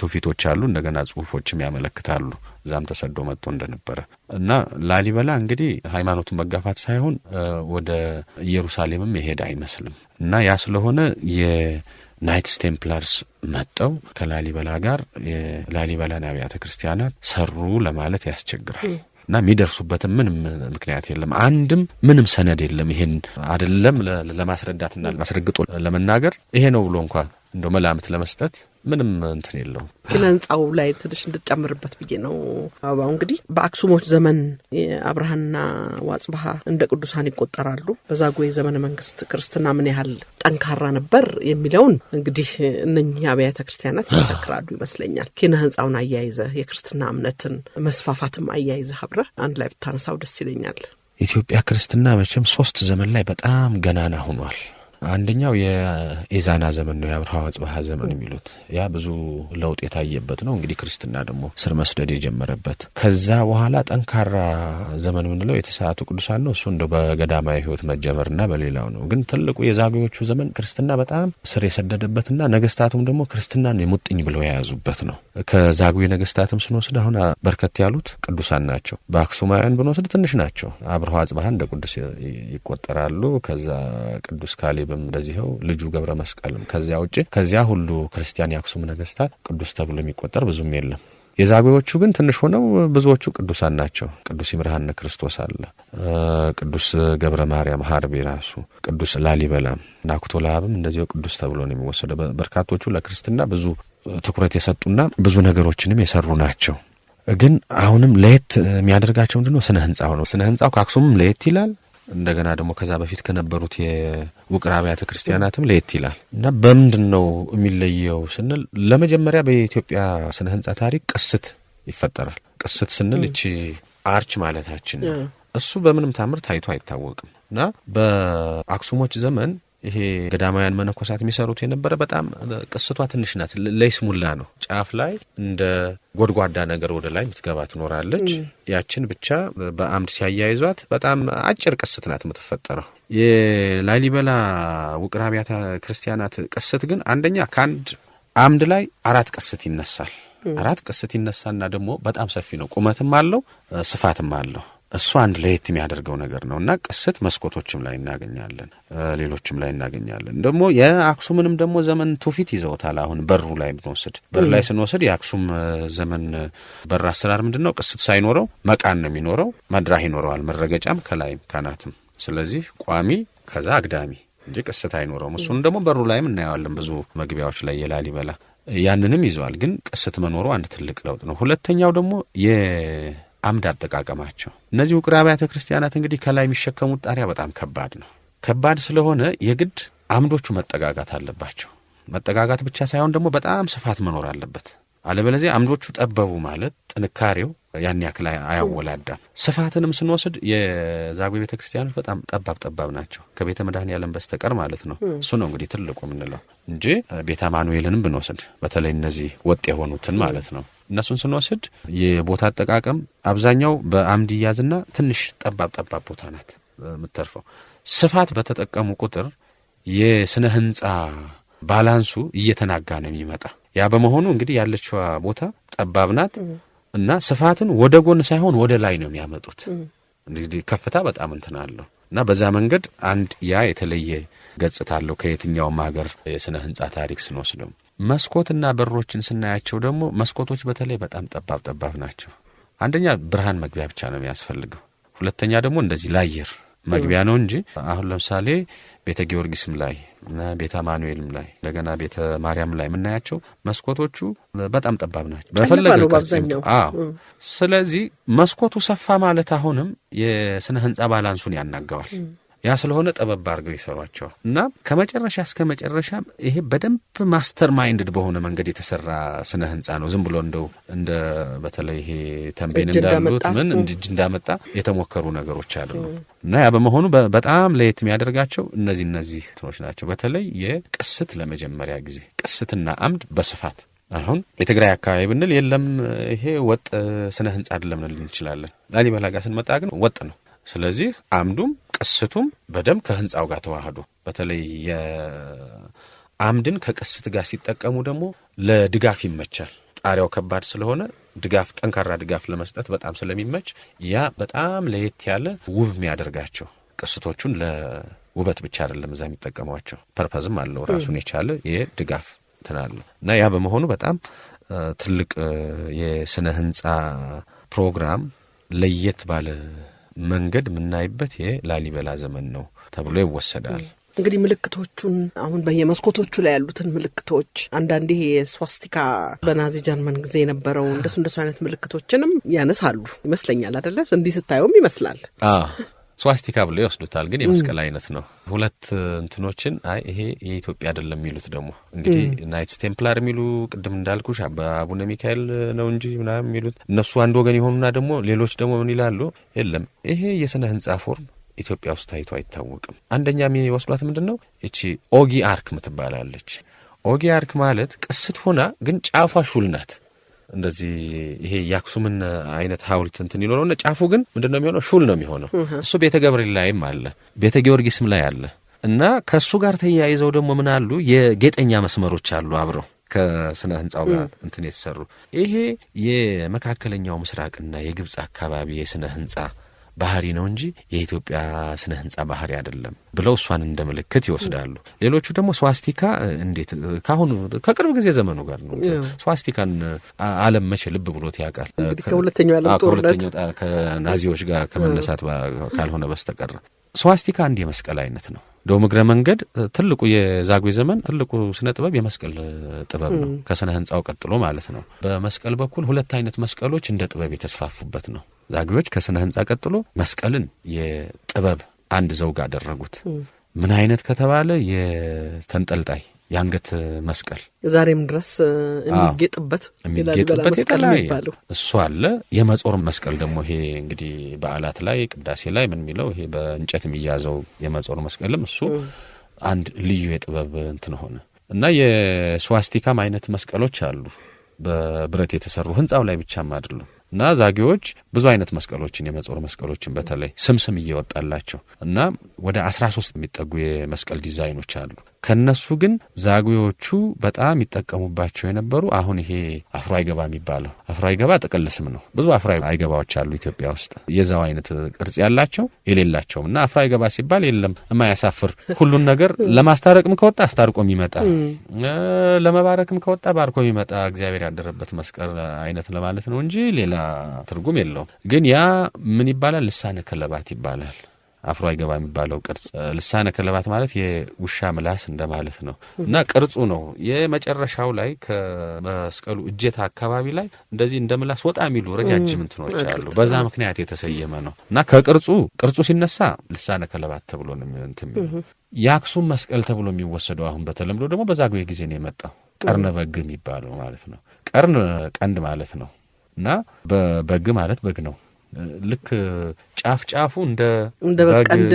Speaker 2: ትውፊቶች አሉ እንደገና ጽሁፎችም ያመለክታሉ ዛም ተሰዶ መጥቶ እንደነበረ እና ላሊበላ እንግዲህ ሃይማኖቱን መጋፋት ሳይሆን ወደ ኢየሩሳሌምም ይሄድ አይመስልም እና ያ ስለሆነ ናይትስ ቴምፕላርስ መጣው ከላሊበላ ጋር የላሊበላን አብያተ ክርስቲያናት ሰሩ ለማለት ያስቸግራል እና የሚደርሱበት ምንም ምክንያት የለም አንድም ምንም ሰነድ የለም ይሄን አይደለም ለማስረዳትና ለማስረግጦ ለመናገር ይሄ ነው ብሎ እንኳን እንደው መላምት ለመስጠት ምንም እንትን የለው
Speaker 1: ግን ህንጻው ላይ ትንሽ እንድትጨምርበት ብዬ ነው አባው እንግዲህ በአክሱሞች ዘመን አብርሃና ዋጽባሃ እንደ ቅዱሳን ይቆጠራሉ በዛጉዌ ዘመነ መንግስት ክርስትና ምን ያህል ጠንካራ ነበር የሚለውን እንግዲህ እነኚህ አብያተ ክርስቲያናት ይመሰክራሉ ይመስለኛል ኪነ ህንጻውን አያይዘ የክርስትና እምነትን መስፋፋትም አያይዘ አብረ አንድ ላይ ብታነሳው ደስ ይለኛል
Speaker 2: ኢትዮጵያ ክርስትና መቼም 3 ዘመን ላይ በጣም ገናና ሆኗል አንደኛው የኢዛና ዘመን ነው የአብርሃ ወጽባሃ ዘመን የሚሉት ያ ብዙ ለውጥ የታየበት ነው እንግዲህ ክርስትና ደግሞ ስር መስደድ የጀመረበት ከዛ በኋላ ጠንካራ ዘመን ምንለው የተሰዓቱ ቅዱሳን ነው እሱ እንደው በገዳማዊ ህይወት መጀመርና በሌላው ነው ግን ትልቁ የዛጉዌዎቹ ዘመን ክርስትና በጣም ስር የሰደደበትና ነገስታቱም ደግሞ ክርስትናን የሙጥኝ ብለው የያዙበት ነው ከዛጉዌ ነገስታትም ስንወስድ አሁን በርከት ያሉት ቅዱሳን ናቸው በአክሱማውያን ብንወስድ ትንሽ ናቸው አብርሃ ወጽባሃ እንደ ቅዱስ ይቆጠራሉ ከዛ ቅዱስ ካሌብም እንደዚህው ልጁ ገብረ መስቀልም ከዚያ ውጪ ከዚያ ሁሉ ክርስቲያን የአክሱም ነገስታት ቅዱስ ተብሎ የሚቆጠር ብዙም የለም የዛጉዌዎቹ ግን ትንሽ ሆነው ብዙዎቹ ቅዱሳን ናቸው ቅዱስ ይምርሃነ ክርስቶስ አለ ቅዱስ ገብረ ማርያም ሐርቤ ራሱ ቅዱስ ላሊበላም ናኩቶ ለአብም እንደዚሁ ቅዱስ ተብሎ ነው የሚወሰደው በርካቶቹ ለክርስትና ብዙ ትኩረት የሰጡና ብዙ ነገሮችንም የሰሩ ናቸው ግን አሁንም ለየት የሚያደርጋቸው ምንድነው ስነ ህንጻው ነው ስነ ህንጻው ከአክሱምም ለየት ይላል እንደገና ደግሞ ከዛ በፊት ከነበሩት የውቅር አብያተ ክርስቲያናትም ለየት ይላል እና በምንድነው የሚለየው ስንል ለመጀመሪያ በኢትዮጵያ ስነ ህንጻ ታሪክ ቅስት ይፈጠራል ቅስት ስንል እቺ አርች ማለታችን እሱ በምንም ታምር ታይቶ አይታወቅም እና በአክሱሞች ዘመን ይሄ ገዳማውያን መነኮሳት የሚሰሩት የነበረ በጣም ቅስቷ ትንሽ ናት ለይስሙላ ነው ጫፍ ላይ እንደ ጎድጓዳ ነገር ወደ ላይ ምትገባ ትኖራለች ያችን ብቻ በአምድ ሲያያይዟት በጣም አጭር ቅስት ናት የምትፈጠረው የላሊበላ ውቅር አብያተ ክርስቲያናት ቅስት ግን አንደኛ ከአንድ አምድ ላይ 4 ቅስት ይነሳል 4 ቅስት ይነሳና ደግሞ በጣም ሰፊ ነው ቁመትም አለው ስፋትም አለው እሱ አንድ ለየት የሚያደርገው ነገር ነውና ቅስት መስኮቶችም ላይ እናገኛለን ሌሎችም ላይ እናገኛለን ደግሞ የአክሱምንም ደግሞ ዘመን ትውፊት ይዘውታል አሁን በሩ ላይ ብንወስድ በር ላይ ስንወስድ የአክሱም ዘመን በር አሰራር ምንድነው ቅስት ሳይኖረው መቃን ነው የሚኖረው መድራህ ይኖረዋል መረገጫም ከላይም ካናትም ስለዚህ ቋሚ ከዛ አግዳሚ እንጂ ቅስት አይኖረውም እሱን ደግሞ በሩ ላይም እናያለን ብዙ መግቢያዎች ላይ የላሊበላ ያንንም ይዘዋል ግን ቅስት መኖሩ አንድ ትልቅ ለውጥ ነው ሁለተኛው ደግሞ አምድ አጠቃቀማቸው እነዚህ ውቅር አብያተ ክርስቲያናት እንግዲህ ከላይ የሚሸከሙት ጣሪያ በጣም ከባድ ነው ከባድ ስለሆነ የግድ አምዶቹ መጠጋጋት አለባቸው መጠጋጋት ብቻ ሳይሆን ደግሞ በጣም ስፋት መኖር አለበት አለበለዚያ አምዶቹ ጠበቡ ማለት ጥንካሬው ያን ያክል አያወላዳም ስፋትንም ስንወስድ የዛጉዌ ቤተ ክርስቲያኖች በጣም ጠባብ ናቸው ከቤተ መድኃኔዓለም በስተቀር ማለት ነው እሱ ነው እንግዲህ ትልቁ ምንለው እንጂ ቤተ አማኑኤልንም ብንወስድ በተለይ እነዚህ ወጥ የሆኑትን ማለት ነው እነሱን ስንወስድ የቦታ አጠቃቀም አብዛኛው በአምድ ያዝና ትንሽ ጠባብ ቦታ ናት የምትተርፈው ስፋት በተጠቀሙ ቁጥር የስነ ህንጻ ባላንሱ እየተናጋ ነው የሚመጣ ያ በመሆኑ እንግዲህ ያለችው ቦታ ጠባብ ናት እና ስፋትን ወደ ጎን ሳይሆን ወደ ላይ ነው የሚያመጡት እንግዲህ ከፍታ በጣም እንትናለው እና በዛ መንገድ አንድ ያ የተለየ ገጽታ አለው ከየትኛው ሀገር የስነ ህንጻ ታሪክ ስንወስደው መስኮትና በሮችን ስናያቸው ደግሞ መስኮቶች በተለይ በጣም ጠባብ ናቸው አንደኛ ብርሃን መግቢያ ብቻ ነው የሚያስፈልገው ሁለተኛ ደግሞ እንደዚህ ላየር መግቢያ ነው እንጂ አሁን ለምሳሌ ቤተ ጊዮርጊስም ላይ ቤተ አማኑኤልም ላይ እንደገና ቤተ ማርያም ላይ ምናያቸው መስኮቶቹ በጣም ጠባብ ናቸው በፈለገው ባብዛኛው ስለዚህ መስኮቱ ሰፋ ማለት አሁንም የስነ ህንጻ ባላንሱን ያናጋዋል ያ ስለሆነ ጠበብ አድርገው ይሰሯቸዋል እና ከመጨረሻ እስከ መጨረሻ ይሄ በደንብ ማስተር ማይንድድ በሆነ መንገድ የተሰራ ስነ ህንጻ ነው። ዝም ብሎ እንደው እንደ በተለይ ይሄ ተንቤን እንዳሉት ምን እንጅ እንዳመጣ የተሞከሩ ነገሮች አይደሉም እና ያ በመሆኑ በጣም ለየት የሚያደርጋቸው እነዚህ እንትኖች ናቸው። በተለይ የቅስት ለመጀመሪያ ጊዜ ቅስትና አምድ በስፋት አሁን የትግራይ አካባቢ ብንል የለም ይሄ ወጥ ስነ ህንጻ አይደለም ልንል እንችላለን። ላሊበላ ጋር ስንመጣ ግን ወጥ ነው። ስለዚህ አምዱም ቅስቱም በደም ከህንጻው ጋር ተዋህዶ በተለይ የአምድን ከቅስት ጋር ሲጠቀሙ ደግሞ ለድጋፍ ይመቻል። ጣሪያው ከባድ ስለሆነ ድጋፍ ጠንካራ ድጋፍ ለመስጠት በጣም ስለሚመች ያ በጣም ለየት ያለ ውብ የሚያደርጋቸው ቅስቶቹን ለውበት ብቻ አይደለም እዛ የሚጠቀሟቸው ፐርፐዝም አለው ራሱን የቻለ የድጋፍ ተናለ እና ያ በመሆኑ በጣም ትልቅ የስነ ህንጻ ፕሮግራም ለየት ባለ መንገድ ምናይበት የላሊበላ ዘመን ነው ተብሎ ይወሰዳል።
Speaker 1: እንግዲህ ምልክቶቹን አሁን በየመስኮቶቹ ላይ ያሉትን ምልክቶች አንዳንዴ የስዋስቲካ በናዚ ጀርመን ጊዜ የነበረው እንደሱ አይነት ምልክቶችንም ያነሳሉ ይመስለኛል አይደለ? እንዲህ ስታዩም ይመስላል።
Speaker 2: ስዋስቲካ ብሎ ይወስዱታል፣ ግን የመስቀል አይነት ነው። ሁለት እንትኖችን ይሄ የኢትዮጵያ አይደለም የሚሉት ደግሞ እንግዲህ ናይትስ ቴምፕላር የሚሉ ቅድም እንዳልኩሽ አቡነ ሚካኤል ነው እንጂ ምናምን የሚሉት እነሱ አንድ ወገን የሆኑና ደግሞ ሌሎች ደግሞ ምን ይላሉ? የለም ይሄ የስነ ህንጻ ፎርም ኢትዮጵያ ውስጥ ታይቶ አይታወቅም። አንደኛ የሚወስዷት ምንድነው እቺ ኦጊ አርክ ምትባላለች። ኦጊ አርክ ማለት ቅስት ሆና ግን ጫፏ ሹል ናት። እንደዚህ ይሄ ያክሱምን አይነት ሐውልት እንትን ይኖርና ጫፉ ግን ምንድነው የሚሆነው? ሹል ነው የሚሆነው። እሱ ቤተ ገብርኤል ላይም አለ፣ ቤተ ጊዮርጊስም ላይ አለ እና ከሱ ጋር ተያይዘው ደግሞ ምን አሉ የጌጠኛ መስመሮች አሉ አብረው ከስነ ህንጻው ጋር እንትን የተሰሩ። ይሄ የመካከለኛው ምስራቅና የግብጽ አካባቢ የስነ ህንጻ ባህሪ ነው እንጂ የኢትዮጵያ ስነ ህንጻ ባህሪ አይደለም ብለው እሷን እንደ ምልክት ይወስዳሉ። ሌሎቹ ደግሞ ስዋስቲካ እንዴት ካሁኑ ከቅርብ ጊዜ ዘመኑ ጋር ነው። ስዋስቲካን ዓለም መቼ ልብ ብሎት ያውቃል?
Speaker 1: ከሁለተኛው ዓለም ጦርነት
Speaker 2: ከናዚዎች ጋር ከመነሳት ካልሆነ በስተቀር ስዋስቲካ አንድ የመስቀል አይነት ነው። ደው ምግረ መንገድ ትልቁ የዛጉዌ ዘመን ትልቁ ስነ ጥበብ የመስቀል ጥበብ ነው፣ ከስነ ህንጻው ቀጥሎ ማለት ነው። በመስቀል በኩል ሁለት አይነት መስቀሎች እንደ ጥበብ የተስፋፉበት ነው። ዛጉዌዎች ከስነ ህንጻ ቀጥሎ መስቀልን የጥበብ አንድ ዘውግ አደረጉት። ምን አይነት ከተባለ የተንጠልጣይ የአንገት መስቀል
Speaker 1: ዛሬም ድረስ የሚጌጥበት
Speaker 2: የተለያየ እሱ አለ። የመጾር መስቀል ደግሞ ይሄ እንግዲህ በዓላት ላይ ቅዳሴ ላይ ምን የሚለው ይሄ በእንጨት የሚያዘው የመጾር መስቀልም እሱ አንድ ልዩ የጥበብ እንትን ሆነ እና የስዋስቲካም አይነት መስቀሎች አሉ በብረት የተሰሩ ህንጻው ላይ ብቻም አይደሉም። እና ዛጉዌዎች ብዙ አይነት መስቀሎችን የመጾር መስቀሎችን በተለይ ስም እየወጣላቸው እና ወደ 13 የሚጠጉ የመስቀል ዲዛይኖች አሉ። ከነሱ ግን ዛጉዌዎቹ በጣም ይጠቀሙባቸው የነበሩ አሁን ይሄ አፍሮ አይገባ የሚባለው አፍሮ አይገባ ጥቅል ስም ነው። ብዙ አፍሮ አይገባዎች አሉ ኢትዮጵያ ውስጥ የዛው አይነት ቅርጽ ያላቸው የሌላቸውም እና አፍሮ አይገባ ሲባል የለም የማያሳፍር ሁሉን ነገር ለማስታረቅም ከወጣ አስታርቆ የሚመጣ ለመባረክም ከወጣ ባርኮ የሚመጣ እግዚአብሔር ያደረበት መስቀል አይነት ለማለት ነው እንጂ ሌላ ትርጉም የለውም። ግን ያ ምን ይባላል? ልሳነ ከለባት ይባላል። አፍሮ አይገባ የሚባለው ቅርጽ ልሳነ ከለባት ማለት የውሻ ምላስ እንደማለት ነው እና ቅርጹ ነው የመጨረሻው ላይ ከመስቀሉ እጀታ አካባቢ ላይ እንደዚህ እንደ ምላስ ወጣ የሚሉ ረጃጅም እንትኖች አሉ። በዛ ምክንያት የተሰየመ ነው እና ቅርጹ ሲነሳ ልሳነ ከለባት ተብሎ ነው እንትን የአክሱም መስቀል ተብሎ የሚወሰደው አሁን በተለምዶ ደግሞ በዛጉዌ ጊዜ ነው የመጣው። ቀርነ በግ የሚባለው ማለት ነው። ቀርን ቀንድ ማለት ነው እና በግ ማለት በግ ነው። ልክ ጫፉ እንደ
Speaker 1: በቀንድ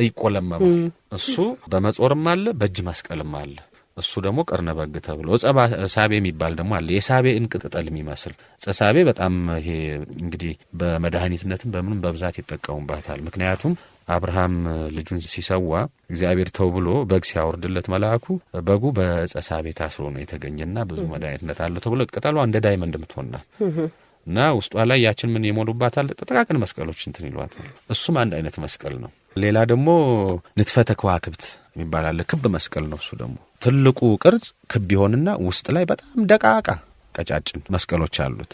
Speaker 2: ይቆለመማል። እሱ በመጾርም አለ በእጅ መስቀልም አለ። እሱ ደግሞ ቀርነ በግ ተብሎ ጸባ ሳቤ የሚባል ደግሞ አለ። የሳቤ እንቅጥጠል የሚመስል ጸሳቤ በጣም ይሄ እንግዲህ በመድኃኒትነትም በምንም በብዛት ይጠቀሙባታል። ምክንያቱም አብርሃም ልጁን ሲሰዋ እግዚአብሔር ተው ብሎ በግ ሲያወርድለት መልአኩ በጉ በጸሳቤ ታስሮ ነው የተገኘና ብዙ መድኃኒትነት አለው ተብሎ ቅጠሏ እንደ ዳይመንድ ምትሆናል እና ውስጧ ላይ ያችን ምን የሞሉባታል ጥቃቅን መስቀሎች እንትን ይሏታል። እሱም አንድ አይነት መስቀል ነው። ሌላ ደግሞ ንትፈተ ከዋክብት የሚባል አለ። ክብ መስቀል ነው። እሱ ደግሞ ትልቁ ቅርጽ ክብ ይሆንና ውስጥ ላይ በጣም ደቃቃ ቀጫጭን መስቀሎች አሉት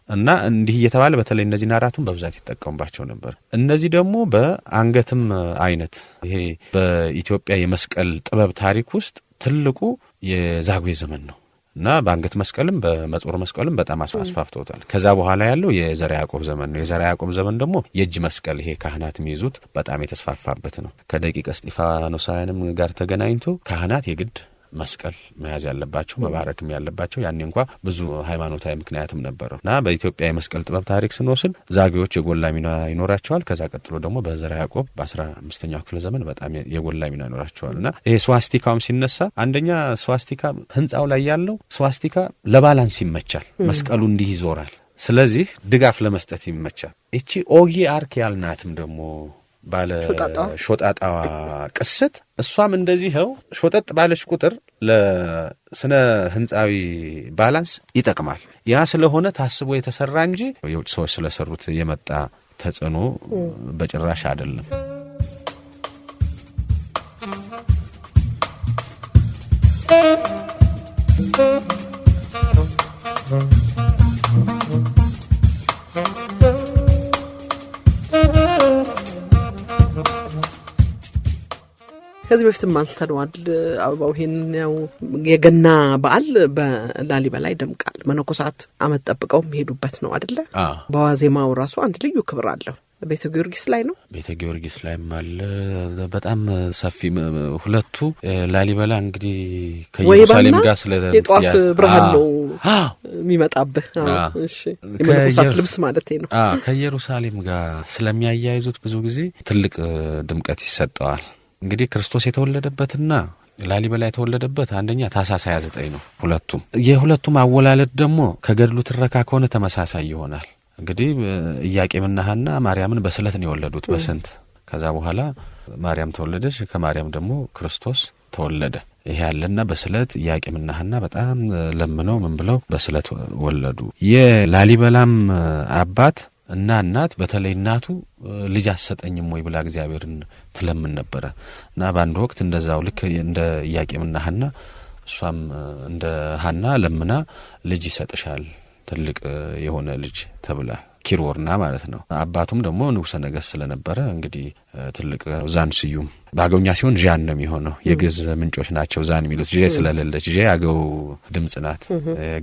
Speaker 2: እና እንዲህ እየተባለ በተለይ እነዚህን አራቱን በብዛት ይጠቀሙባቸው ነበር። እነዚህ ደግሞ በአንገትም አይነት ይሄ በኢትዮጵያ የመስቀል ጥበብ ታሪክ ውስጥ ትልቁ የዛጉዌ ዘመን ነው። እና በአንገት መስቀልም በመጾር መስቀልም በጣም አስፋፍተውታል። ከዛ በኋላ ያለው የዘርዓ ያዕቆብ ዘመን ነው። የዘርዓ ያዕቆብ ዘመን ደግሞ የእጅ መስቀል ይሄ ካህናት የሚይዙት በጣም የተስፋፋበት ነው። ከደቂቀ እስጢፋኖሳውያንም ጋር ተገናኝቶ ካህናት የግድ መስቀል መያዝ ያለባቸው መባረክም ያለባቸው ያኔ እንኳ ብዙ ሃይማኖታዊ ምክንያትም ነበረው እና በኢትዮጵያ የመስቀል ጥበብ ታሪክ ስንወስድ ዛጌዎች የጎላ ሚና ይኖራቸዋል። ከዛ ቀጥሎ ደግሞ በዘርዓ ያዕቆብ በ15ኛው ክፍለ ዘመን በጣም የጎላ ሚና ይኖራቸዋል እና ይሄ ስዋስቲካውም ሲነሳ አንደኛ ስዋስቲካ ህንጻው ላይ ያለው ስዋስቲካ ለባላንስ ይመቻል፣ መስቀሉ እንዲህ ይዞራል። ስለዚህ ድጋፍ ለመስጠት ይመቻል። እቺ ኦጊ አርክ ያልናትም ደግሞ ባለ ሾጣጣዋ ቅስት እሷም እንደዚህው ሾጠጥ ባለች ቁጥር ለስነ ህንጻዊ ባላንስ ይጠቅማል። ያ ስለሆነ ታስቦ የተሰራ እንጂ የውጭ ሰዎች ስለሰሩት የመጣ ተጽዕኖ በጭራሽ አይደለም።
Speaker 1: ከዚህ በፊትም አንስተነዋል። አበባው ይሄን ያው የገና በዓል በላሊበላ ይደምቃል። መነኮሳት አመት ጠብቀው የሚሄዱበት ነው አይደለ? በዋዜማው ራሱ አንድ ልዩ ክብር አለው። ቤተ ጊዮርጊስ ላይ ነው። ቤተ
Speaker 2: ጊዮርጊስ ላይም አለ። በጣም ሰፊ ሁለቱ ላሊበላ እንግዲህ ከኢየሩሳሌም ጋር
Speaker 1: የጧፍ ብርሃን ነው የሚመጣብህ። እሺ የመነኮሳት ልብስ ማለት ነው።
Speaker 2: ከኢየሩሳሌም ጋር ስለሚያያይዙት ብዙ ጊዜ ትልቅ ድምቀት ይሰጠዋል። እንግዲህ ክርስቶስ የተወለደበትና ላሊበላ የተወለደበት አንደኛ ታኅሳስ 29 ነው። የሁለቱም አወላለድ ደግሞ ከገድሉ ትረካ ከሆነ ተመሳሳይ ይሆናል። እንግዲህ ኢያቄምና ሐና ማርያምን በስለት ነው የወለዱት በስንት። ከዛ በኋላ ማርያም ተወለደች፣ ከማርያም ደግሞ ክርስቶስ ተወለደ። ይሄ ያለና በስለት ኢያቄምና ሐና በጣም ለምነው ምን ብለው በስለት ወለዱ። የላሊበላም አባት እና እናት በተለይ እናቱ ልጅ አሰጠኝም ወይ ብላ እግዚአብሔርን ትለምን ነበረ እና በአንድ ወቅት እንደዛው ልክ እንደ ኢያቄምና ሐና እሷም እንደ ሐና ለምና ልጅ ይሰጥሻል ትልቅ የሆነ ልጅ ተብላ ኪሮርና ማለት ነው። አባቱም ደግሞ ንጉሠ ነገሥት ስለነበረ እንግዲህ ትልቅ ዛን ስዩም በአገውኛ ሲሆን ዣን ነው የሚሆነው። የግዕዝ ምንጮች ናቸው ዛን የሚሉት ዤ ስለሌለች ዤ አገው ድምጽ ናት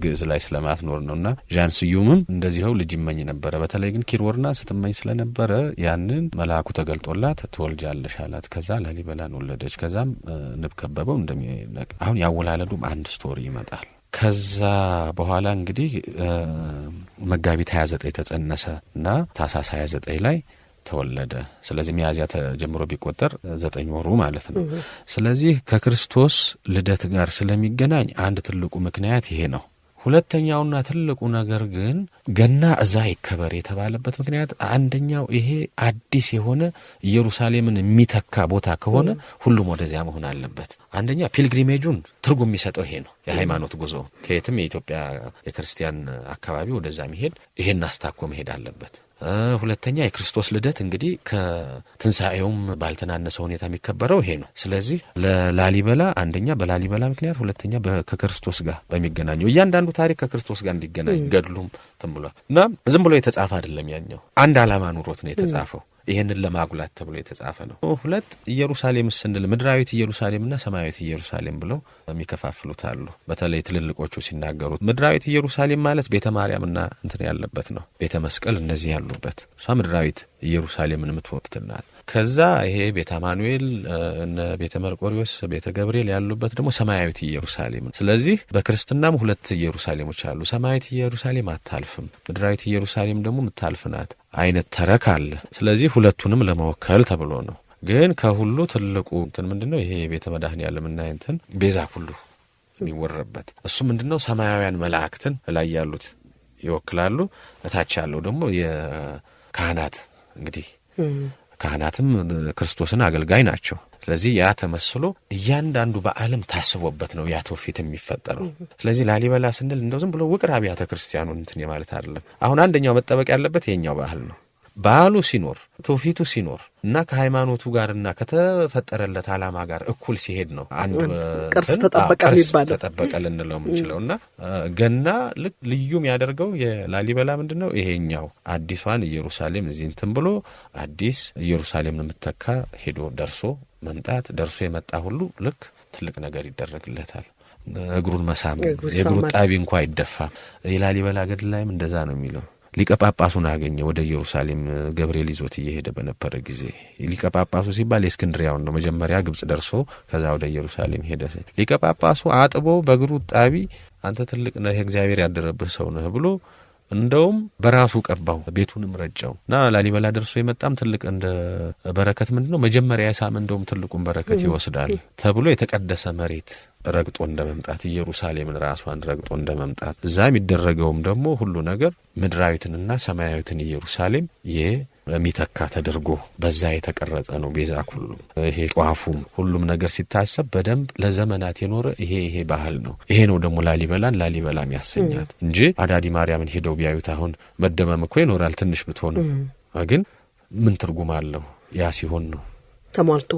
Speaker 2: ግዕዝ ላይ ስለማትኖር ነውና ዣን ስዩምም እንደዚህው ልጅ ይመኝ ነበረ። በተለይ ግን ኪሮርና ስትመኝ ስለነበረ ያንን መልአኩ ተገልጦላት ትወልጃለሽ አላት። ከዛ ላሊበላን ወለደች። ከዛም ንብ ከበበው እንደሚነቅ አሁን ያወላለዱም አንድ ስቶሪ ይመጣል። ከዛ በኋላ እንግዲህ መጋቢት 29 ተጸነሰ እና ታኅሳስ 29 ላይ ተወለደ። ስለዚህ ሚያዝያ ተጀምሮ ቢቆጠር 9 ወሩ ማለት ነው። ስለዚህ ከክርስቶስ ልደት ጋር ስለሚገናኝ አንድ ትልቁ ምክንያት ይሄ ነው። ሁለተኛውና ትልቁ ነገር ግን ገና እዛ ይከበር የተባለበት ምክንያት አንደኛው ይሄ አዲስ የሆነ ኢየሩሳሌምን የሚተካ ቦታ ከሆነ ሁሉም ወደዚያ መሆን አለበት። አንደኛ ፒልግሪሜጁን ትርጉም የሚሰጠው ይሄ ነው። የሃይማኖት ጉዞ ከየትም የኢትዮጵያ የክርስቲያን አካባቢ ወደዛ መሄድ ይሄን አስታኮ መሄድ አለበት። ሁለተኛ የክርስቶስ ልደት እንግዲህ ከትንሣኤውም ባልተናነሰ ሁኔታ የሚከበረው ይሄ ነው። ስለዚህ ለላሊበላ አንደኛ በላሊበላ ምክንያት፣ ሁለተኛ ከክርስቶስ ጋር በሚገናኘው እያንዳንዱ ታሪክ ከክርስቶስ ጋር እንዲገናኝ ገድሉም ትምብሏል እና ዝም ብሎ የተጻፈ አይደለም። ያኛው አንድ ዓላማ ኑሮት ነው የተጻፈው። ይሄንን ለማጉላት ተብሎ የተጻፈ ነው። ሁለት ኢየሩሳሌም ስንል ምድራዊት ኢየሩሳሌምና ሰማያዊት ኢየሩሳሌም ብለው የሚከፋፍሉት አሉ። በተለይ ትልልቆቹ ሲናገሩት ምድራዊት ኢየሩሳሌም ማለት ቤተ ማርያምና እንትን ያለበት ነው፣ ቤተ መስቀል እነዚህ ያሉበት፣ እሷ ምድራዊት ኢየሩሳሌምን የምትወክትናት። ከዛ ይሄ ቤተ አማኑኤል እነ ቤተ መርቆሪዎስ ቤተ ገብርኤል ያሉበት ደግሞ ሰማያዊት ኢየሩሳሌም። ስለዚህ በክርስትናም ሁለት ኢየሩሳሌሞች አሉ። ሰማያዊት ኢየሩሳሌም አታልፍም፣ ምድራዊት ኢየሩሳሌም ደግሞ የምታልፍናት አይነት ተረክ አለ። ስለዚህ ሁለቱንም ለመወከል ተብሎ ነው። ግን ከሁሉ ትልቁ እንትን ምንድነው? ይሄ ቤተ መድኃኔዓለምና እንትን ቤዛ ሁሉ የሚወረበት እሱ ምንድነው? ሰማያውያን መላእክትን ላይ ያሉት ይወክላሉ። እታች ያለው ደግሞ የካህናት እንግዲህ ካህናትም ክርስቶስን አገልጋይ ናቸው። ስለዚህ ያ ተመስሎ እያንዳንዱ በዓለም ታስቦበት ነው ያ ትውፊት የሚፈጠረው። ስለዚህ ላሊበላ ስንል እንደው ዝም ብሎ ውቅር አብያተ ክርስቲያኑን እንትን ማለት አይደለም። አሁን አንደኛው መጠበቅ ያለበት የኛው ባህል ነው። ባህሉ ሲኖር ትውፊቱ ሲኖር እና ከሃይማኖቱ ጋርና ከተፈጠረለት ዓላማ ጋር እኩል ሲሄድ ነው አንድ
Speaker 1: ቅርስ ተጠበቀ የሚባለው
Speaker 2: ተጠበቀ ልንለው የምንችለው። እና ገና ልክ ልዩ የሚያደርገው የላሊበላ ምንድነው? ይሄኛው አዲሷን ኢየሩሳሌም እዚህ እንትን ብሎ አዲስ ኢየሩሳሌምን የምትተካ ሄዶ ደርሶ መምጣት፣ ደርሶ የመጣ ሁሉ ልክ ትልቅ ነገር ይደረግለታል። እግሩን መሳም የእግሩ ጣቢ እንኳን አይደፋም። የላሊበላ ገድል ላይም እንደዛ ነው የሚለው። ሊቀ ጳጳሱን አገኘ ወደ ኢየሩሳሌም ገብርኤል ይዞት እየሄደ በነበረ ጊዜ። ሊቀ ጳጳሱ ሲባል የእስክንድሪያውን ነው። መጀመሪያ ግብጽ ደርሶ ከዛ ወደ ኢየሩሳሌም ሄደ። ሊቀ ጳጳሱ አጥቦ በእግሩ ጣቢ አንተ ትልቅ ነህ እግዚአብሔር ያደረብህ ሰው ነህ ብሎ እንደውም በራሱ ቀባው ቤቱንም ረጨውና ላሊበላ ደርሶ የመጣም ትልቅ እንደ በረከት ምንድነው መጀመሪያ ያሳም እንደውም ትልቁን በረከት ይወስዳል ተብሎ የተቀደሰ መሬት ረግጦ እንደመምጣት ኢየሩሳሌምን ራሷን ረግጦ እንደመምጣት እዛ የሚደረገውም ደግሞ ሁሉ ነገር ምድራዊትንና ሰማያዊትን ኢየሩሳሌም የሚተካ ተደርጎ በዛ የተቀረጸ ነው። ቤዛ ሁሉ ይሄ ጧፉም ሁሉም ነገር ሲታሰብ በደንብ ለዘመናት የኖረ ይሄ ባህል ነው። ይሄ ነው ደግሞ ላሊበላም ያሰኛት እንጂ አዳዲ ማርያምን ሄደው ቢያዩት አሁን መደመም እኮ ይኖራል ትንሽ ብትሆን፣ ግን ምን ትርጉም አለው? ያ ሲሆን ነው
Speaker 1: ተሟልቶ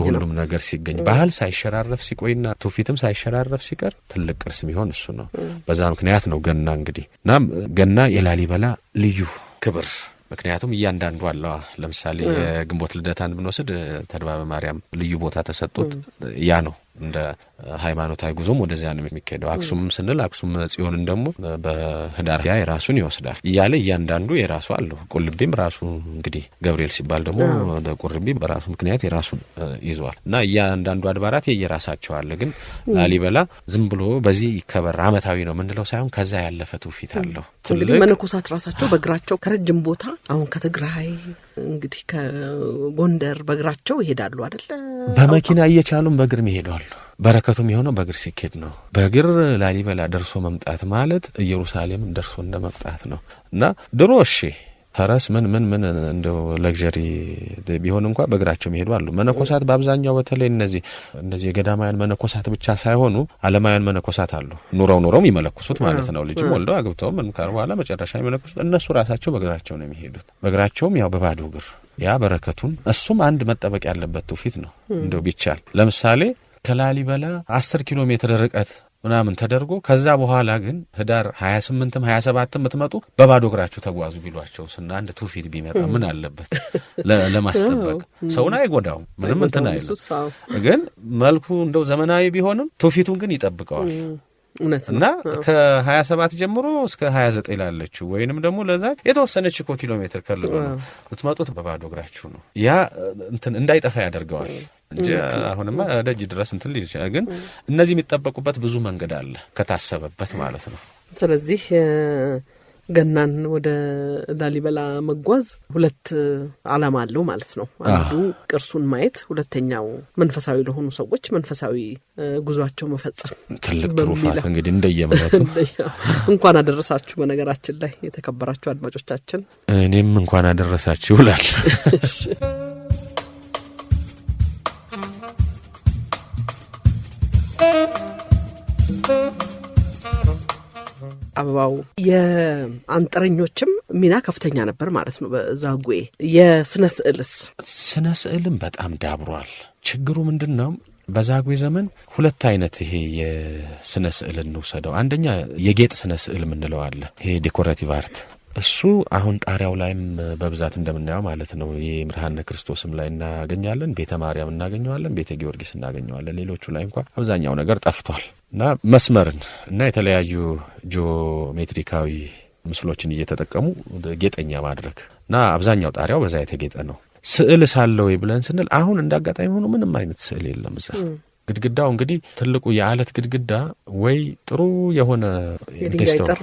Speaker 1: ሁሉም
Speaker 2: ነገር ሲገኝ ባህል ሳይሸራረፍ ሲቆይና ትውፊትም ሳይሸራረፍ ሲቀር ትልቅ ቅርስ ቢሆን እሱ ነው። በዛ ምክንያት ነው ገና እንግዲህ እናም ገና የላሊበላ ልዩ ክብር። ምክንያቱም እያንዳንዱ አለ። ለምሳሌ የግንቦት ልደታን ብንወስድ ተድባበ ማርያም ልዩ ቦታ ተሰጥቶት ያ ነው እንደ ሃይማኖታዊ ጉዞም ወደዚያ ነው የሚካሄደው። አክሱም ስንል አክሱም ጽዮንን ደግሞ በህዳር ያ የራሱን ይወስዳል እያለ እያንዳንዱ የራሱ አለው። ቁልቢም ራሱ እንግዲህ ገብርኤል ሲባል ደግሞ ቁርቢ በራሱ ምክንያት የራሱን ይዟል እና እያንዳንዱ አድባራት የየራሳቸው አለ። ግን ላሊበላ ዝም ብሎ በዚህ ይከበር አመታዊ ነው ምንለው ሳይሆን ከዛ ያለፈ ትውፊት አለው።
Speaker 1: እንግዲህ መነኮሳት ራሳቸው በእግራቸው ከረጅም ቦታ አሁን ከትግራይ እንግዲህ ከጎንደር በእግራቸው ይሄዳሉ አይደል?
Speaker 2: በመኪና እየቻሉም በእግር ይሄዳሉ። በረከቱም የሆነው በእግር ሲኬድ ነው። በእግር ላሊበላ ደርሶ መምጣት ማለት ኢየሩሳሌምን ደርሶ እንደመምጣት ነው እና ድሮ ፈረስ ምን እንደው ለግዠሪ ቢሆን እንኳን በእግራቸው የሚሄዱ አሉ። መነኮሳት በአብዛኛው በተለይ እነዚህ የገዳማውያን መነኮሳት ብቻ ሳይሆኑ ዓለማውያን መነኮሳት አሉ። ኑረውም ይመለኩሱት ማለት ነው። ልጅም ወልደው አግብተው ምን ካር በኋላ መጨረሻ ይመለኩሱት እነሱ ራሳቸው በእግራቸው ነው የሚሄዱት። በእግራቸውም ያው በባዶ እግር ያ በረከቱን እሱም አንድ መጠበቅ ያለበት ትውፊት ነው። እንደው ቢቻል ለምሳሌ ከላሊበላ 10 ኪሎ ሜትር ርቀት ምናምን ተደርጎ ከዛ በኋላ ግን ህዳር 28ም 27ም ምትመጡ በባዶ እግራችሁ ተጓዙ ቢሏቸው እና አንድ ትውፊት ቢመጣ ምን አለበት? ለማስጠበቅ ሰውና አይጎዳው ምንም እንትን አይልም። ግን መልኩ እንደው ዘመናዊ ቢሆንም ትውፊቱን ግን ይጠብቀዋል። እና ከ27 ጀምሮ እስከ 29 ላለችው ወይንም ደግሞ ለዛ የተወሰነች ኪሎ ሜትር ከልሎ ምትመጡት በባዶ እግራችሁ ነው። ያ እንትን እንዳይጠፋ ያደርገዋል እንጂ አሁንማ ደጅ ድረስ እንትን ሊል ይችላል። ግን እነዚህ የሚጠበቁበት ብዙ መንገድ አለ ከታሰበበት ማለት ነው።
Speaker 1: ስለዚህ ገናን ወደ ላሊበላ መጓዝ ሁለት ዓላማ አለው ማለት ነው። አንዱ ቅርሱን ማየት፣ ሁለተኛው መንፈሳዊ ለሆኑ ሰዎች መንፈሳዊ ጉዟቸው መፈጸም።
Speaker 2: ትልቅ ትሩፋት እንግዲህ እንደየመረጡ
Speaker 1: እንኳን አደረሳችሁ። በነገራችን ላይ የተከበራችሁ አድማጮቻችን
Speaker 2: እኔም እንኳን አደረሳችሁ ይላል።
Speaker 1: አበባው የአንጥረኞችም ሚና ከፍተኛ ነበር ማለት ነው። በዛጉዌ የስነ ስዕልም
Speaker 2: በጣም ዳብሯል። ችግሩ ምንድነው? በዛጉዌ ዘመን ሁለት አይነት ይሄ የስነ ስዕል እንውሰደው። አንደኛ የጌጥ ስነ ስዕል ምንለው አለ። ይሄ ዴኮሬቲቭ አርት እሱ አሁን ጣሪያው ላይም በብዛት እንደምናየው ማለት ነው። የምርሃነ ክርስቶስም ላይ እናገኛለን፣ ቤተ ማርያም እናገኘዋለን፣ ቤተ ጊዮርጊስ እናገኘዋለን። ሌሎቹ ላይ እንኳን አብዛኛው ነገር ጠፍቷል እና መስመርን እና የተለያዩ ጂኦሜትሪካዊ ምስሎችን እየተጠቀሙ ጌጠኛ ማድረግ እና አብዛኛው ጣሪያው በዛ የተጌጠ ነው። ስዕል ሳለው ብለን ስንል አሁን እንዳጋጣሚ ሆኖ ምንም አይነት ስዕል የለም እዛ። ግድግዳው እንግዲህ ትልቁ የአለት ግድግዳ ወይ ጥሩ የሆነ ዲስቶር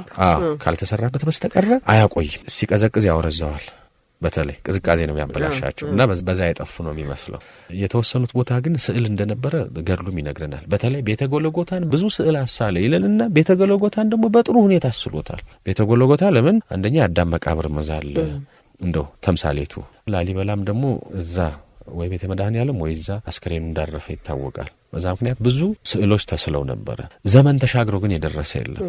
Speaker 2: ካልተሰራበት በስተቀር አያቆይም። ሲቀዘቅዝ ያወረዘዋል። በተለይ ቅዝቃዜ ነው የሚያበላሻቸው እና በዛ የጠፉ ነው የሚመስለው። የተወሰኑት ቦታ ግን ስዕል እንደነበረ ገድሉም ይነግረናል። በተለይ ቤተ ጎልጎታን ብዙ ስዕል አሳለ ይለንና ቤተ ጎልጎታን ደግሞ በጥሩ ሁኔታ አስሎታል። ቤተ ጎልጎታ ለምን አንደኛ አዳም መቃብር መዛል እንደው ተምሳሌቱ፣ ላሊበላም ደግሞ እዛ ወይ ቤተ መድኃኔዓለም ወይ እዛ አስከሬኑ እንዳረፈ ይታወቃል። በዛ ምክንያት ብዙ ስዕሎች ተስለው ነበር። ዘመን ተሻግሮ ግን የደረሰ የለም።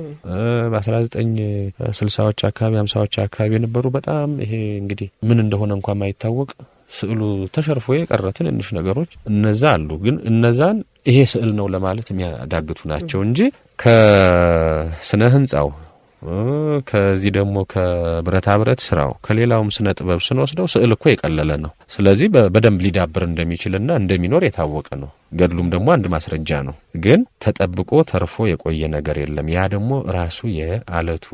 Speaker 2: በ1960ዎች አካባቢ 50ዎች አካባቢ የነበሩ በጣም ይሄ እንግዲህ ምን እንደሆነ እንኳን ማይታወቅ ስዕሉ ተሸርፎ የቀረ ትንንሽ ነገሮች እነዛ አሉ። ግን እነዛን ይሄ ስዕል ነው ለማለት የሚያዳግቱ ናቸው እንጂ ከስነ ህንጻው ከዚህ ደግሞ ከብረታ ብረት ስራው ከሌላውም ስነ ጥበብ ስንወስደው ስዕል እኮ የቀለለ ነው። ስለዚህ በደንብ ሊዳብር እንደሚችልና እንደሚኖር የታወቀ ነው። ገድሉም ደግሞ አንድ ማስረጃ ነው። ግን ተጠብቆ ተርፎ የቆየ ነገር የለም። ያ ደግሞ ራሱ የአለቱ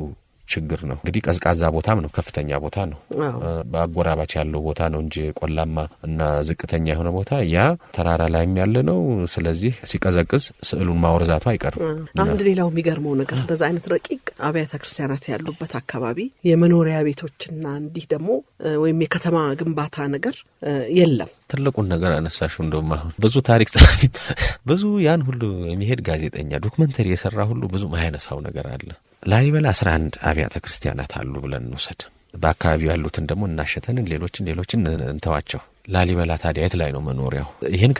Speaker 2: ችግር ነው። እንግዲህ ቀዝቃዛ ቦታም ነው፣ ከፍተኛ ቦታ ነው፣ በአጎራባች ያለው ቦታ ነው እንጂ ቆላማ እና ዝቅተኛ የሆነ ቦታ ያ ተራራ ላይም ያለ ነው። ስለዚህ ሲቀዘቅዝ ስዕሉን ማውረዛቱ አይቀርም።
Speaker 1: አንድ ሌላው የሚገርመው ነገር እንደዛ አይነት ረቂቅ አብያተ ክርስቲያናት ያሉበት አካባቢ የመኖሪያ ቤቶችና እንዲህ ደግሞ ወይም የከተማ ግንባታ ነገር የለም።
Speaker 2: ትልቁን ነገር አነሳሽው። እንደውም አሁን ብዙ ታሪክ ጸሐፊ ብዙ ያን ሁሉ የሚሄድ ጋዜጠኛ ዶክመንተሪ የሰራ ሁሉ ብዙ ማያነሳው ነገር አለ። ላሊበላ 11 አብያተ ክርስቲያናት አሉ ብለን እንውሰድ። በአካባቢው ያሉትን ደግሞ እናሸተንን ሌሎችን እንተዋቸው። ላሊበላ ታዲያ የት ላይ ነው መኖሪያው? ይሄን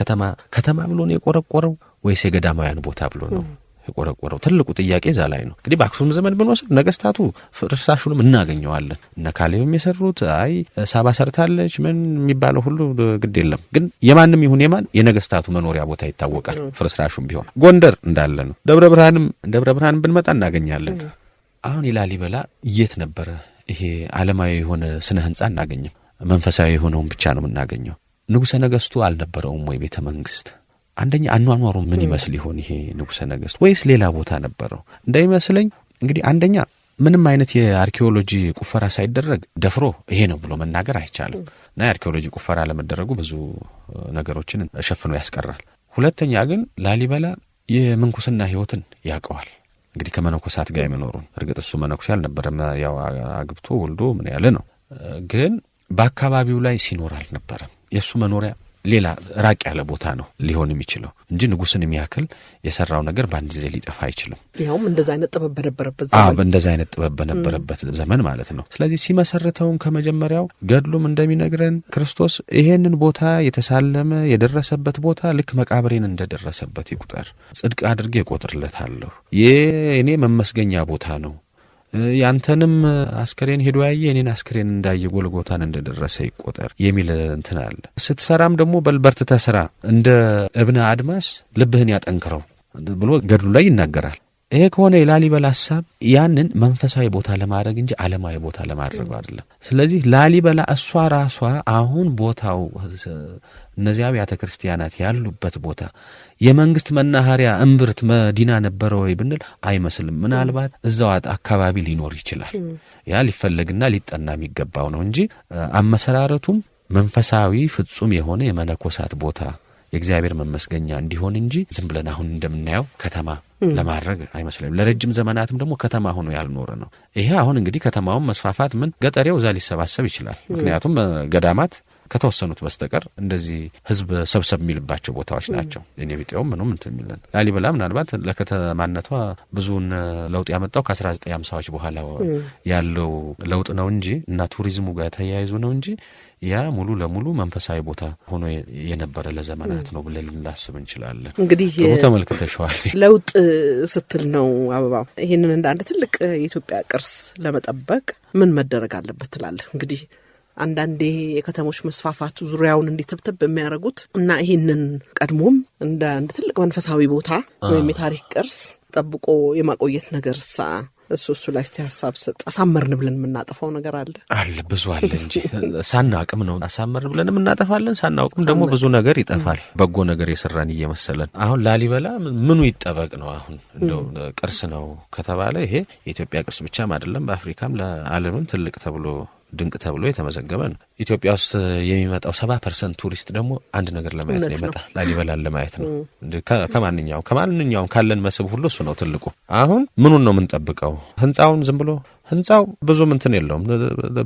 Speaker 2: ከተማ ብሎ ነው የቆረቆረው ወይስ የገዳማውያን ቦታ ብሎ ነው የቆረቆረው? ትልቁ ጥያቄ እዛ ላይ ነው። እንግዲህ በአክሱም ዘመን ብንወስድ ነገስታቱ ፍርስራሹንም እናገኘዋለን። እነ ካሌብም የሰሩት ሳባ ሰርታለች ምን የሚባለው ሁሉ ግድ የለም። ግን የማንም ይሁን የማን የነገስታቱ መኖሪያ ቦታ ይታወቃል። ፍርስራሹም ቢሆን ጎንደር እንዳለ ነው። ደብረ ብርሃንም ብንመጣ እናገኛለን። አሁን የላሊበላ የት ነበረ? ይሄ ዓለማዊ የሆነ ስነ ህንጻ እናገኝም። መንፈሳዊ የሆነውን ብቻ ነው የምናገኘው። ንጉሠ ነገስቱ አልነበረውም ወይ ቤተ መንግስት? አንደኛ አኗኗሩ ምን ይመስል ይሆን ይሄ ንጉሠ ነገስት? ወይስ ሌላ ቦታ ነበረው? እንዳይመስለኝ እንግዲህ አንደኛ ምንም አይነት የአርኪኦሎጂ ቁፈራ ሳይደረግ ደፍሮ ይሄ ነው ብሎ መናገር አይቻልም። እና የአርኪኦሎጂ ቁፈራ ለመደረጉ ብዙ ነገሮችን ሸፍኖ ያስቀራል። ሁለተኛ ግን ላሊበላ የምንኩስና ህይወትን ያውቀዋል። እንግዲህ ከመነኮሳት ጋር የመኖሩን እርግጥ እሱ መነኩሴ አልነበረም፣ ያው አግብቶ ወልዶ ምን ያለ ነው። ግን በአካባቢው ላይ ሲኖር አልነበረም። የእሱ መኖሪያ ሌላ ራቅ ያለ ቦታ ነው ሊሆን የሚችለው እንጂ ንጉስን የሚያክል የሰራው ነገር በአንድ ጊዜ ሊጠፋ አይችልም።
Speaker 1: ያውም እንደዛ አይነት ጥበብ በነበረበት ዘመን
Speaker 2: እንደዛ አይነት ጥበብ በነበረበት ዘመን ማለት ነው። ስለዚህ ሲመሰረተውም ከመጀመሪያው ገድሉም እንደሚነግረን ክርስቶስ ይሄንን ቦታ የተሳለመ የደረሰበት ቦታ ልክ መቃብሬን እንደደረሰበት ይቁጠር፣ ጽድቅ አድርጌ እቆጥርለታለሁ፣ የእኔ መመስገኛ ቦታ ነው፣ ያንተንም አስከሬን ሄዶ ያየ እኔን አስከሬን እንዳየ ጎልጎታን እንደደረሰ ይቆጠር የሚል እንትን አለ። ስትሰራም ደግሞ በልበርትተ ስራ እንደ እብነ አድማስ ልብህን ያጠንክረው ብሎ ገድሉ ላይ ይናገራል። ይሄ ከሆነ የላሊበላ ሐሳብ ያንን መንፈሳዊ ቦታ ለማድረግ እንጂ ዓለማዊ ቦታ ለማድረግ አይደለም። ስለዚህ ላሊበላ እሷ ራሷ አሁን ቦታው እነዚያ አብያተ ክርስቲያናት ያሉበት ቦታ የመንግስት መናኸሪያ እምብርት መዲና ነበረ ወይ ብንል አይመስልም። ምናልባት እዛው አካባቢ ሊኖር ይችላል። ያ ሊፈለግና ሊጠና የሚገባው ነው እንጂ አመሰራረቱም መንፈሳዊ ፍጹም የሆነ የመነኮሳት ቦታ የእግዚአብሔር መመስገኛ እንዲሆን እንጂ ዝም ብለን አሁን እንደምናየው ከተማ ለማድረግ አይመስልም። ለረጅም ዘመናትም ደግሞ ከተማ ሆኖ ያልኖረ ነው። ይሄ አሁን እንግዲህ ከተማውን መስፋፋት ምን ገጠሬው እዛ ሊሰባሰብ ይችላል። ምክንያቱም ገዳማት ከተወሰኑት በስተቀር እንደዚህ ህዝብ ሰብሰብ የሚልባቸው ቦታዎች ናቸው። እኔ ቢጤው ምንም እንትን የሚለን ላሊበላ ምናልባት ለከተማነቷ ብዙን ለውጥ ያመጣው ከ1950ዎች በኋላ ያለው ለውጥ ነው እንጂ እና ቱሪዝሙ ጋር ተያይዞ ነው እንጂ ያ ሙሉ ለሙሉ መንፈሳዊ ቦታ ሆኖ የነበረ ለዘመናት ነው ብለን ልናስብ እንችላለን።
Speaker 1: እንግዲህ
Speaker 2: ተመልክተሽዋል።
Speaker 1: ለውጥ ስትል ነው አበባው። ይሄንን እንደ አንድ ትልቅ የኢትዮጵያ ቅርስ ለመጠበቅ ምን መደረግ አለበት ትላለህ? እንግዲህ አንዳንዴ የከተሞች መስፋፋቱ ዙሪያውን እንዲተብተብ የሚያደርጉት እና ይሄንን ቀድሞም እንደ አንድ ትልቅ መንፈሳዊ ቦታ ወይም የታሪክ ቅርስ ጠብቆ የማቆየት ነገርሳ እሱ ላይ እስቲ ሐሳብ ሰጥ። አሳመርን ብለን የምናጠፋው ነገር አለ
Speaker 2: ብዙ አለ እንጂ ሳናውቅም ነው አሳመርን ብለን የምናጠፋለን። ሳናውቅም ደግሞ ብዙ ነገር ይጠፋል። በጎ ነገር የሰራን እየመሰለን አሁን ላሊበላ ምኑ ይጠበቅ ነው? አሁን እንደው ቅርስ ነው ከተባለ ይሄ የኢትዮጵያ ቅርስ ብቻም አይደለም፣ በአፍሪካም ለዓለምም ትልቅ ተብሎ ድንቅ ተብሎ የተመዘገበ ነው። ኢትዮጵያ ውስጥ የሚመጣው 70% ቱሪስት ደግሞ አንድ ነገር ለማየት ነው ይመጣ፣ ላሊበላን ለማየት ነው። ከማንኛውም ካለን መስህብ ሁሉ እሱ ነው ትልቁ። አሁን ምኑን ነው የምንጠብቀው? ህንጻውን ዝም ብሎ ህንጻው ብዙም እንትን የለውም፣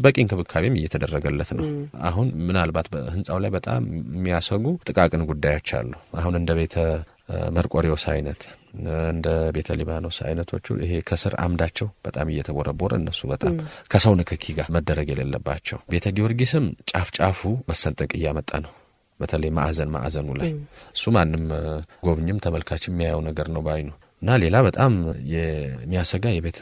Speaker 2: በቂ እንክብካቤም እየተደረገለት ነው። አሁን ምናልባት በህንጻው ላይ በጣም የሚያሰጉ ጥቃቅን ጉዳዮች አሉ። አሁን እንደ ቤተ መርቆሪዎስ አይነት እንደ ቤተ ሊባኖስ አይነቶቹ ይሄ ከስር አምዳቸው በጣም እየተቦረቦረ እነሱ በጣም ከሰው ንክኪ ጋር መደረግ የሌለባቸው። ቤተ ጊዮርጊስም ጫፍ መሰንጠቅ እያመጣ ነው። በተለይ ማዕዘኑ ላይ እሱ ማንም ጎብኝም ተመልካች የሚያየው ነገር ነው ባይኑ። እና ሌላ በጣም የሚያሰጋ የቤተ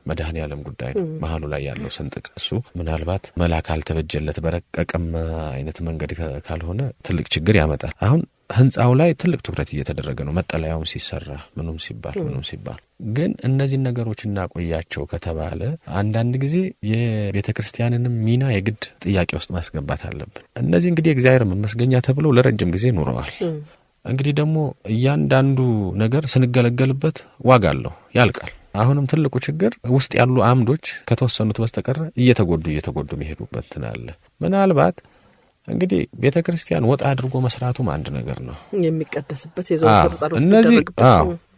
Speaker 2: መድኃኔዓለም ጉዳይ ነው። መሀሉ ላይ ያለው ስንጥቅ እሱ ምናልባት መልአክ አልተበጀለት በረቀቀም አይነት መንገድ ካልሆነ ትልቅ ችግር ያመጣል። አሁን ህንጻው ላይ ትልቅ ትኩረት እየተደረገ ነው። መጠለያውም ሲሰራ ምኑም ሲባል ግን እነዚህን ነገሮች እናቆያቸው ከተባለ አንዳንድ ጊዜ የቤተክርስቲያንንም ሚና የግድ ጥያቄ ውስጥ ማስገባት አለብን። እነዚህ እንግዲህ እግዚአብሔር መመስገኛ ተብለው ለረጅም ጊዜ ኖረዋል። እንግዲህ ደግሞ እያንዳንዱ ነገር ስንገለገልበት ዋጋ አለው፣ ያልቃል። አሁንም ትልቁ ችግር ውስጥ ያሉ አምዶች ከተወሰኑት በስተቀር እየተጎዱ የሚሄዱበት አለ። ምናልባት እንግዲህ ቤተክርስቲያን ወጣ አድርጎ መስራቱም አንድ ነገር ነው።
Speaker 1: የሚቀደስበት የዘወትር ጸሎት
Speaker 2: እነዚህ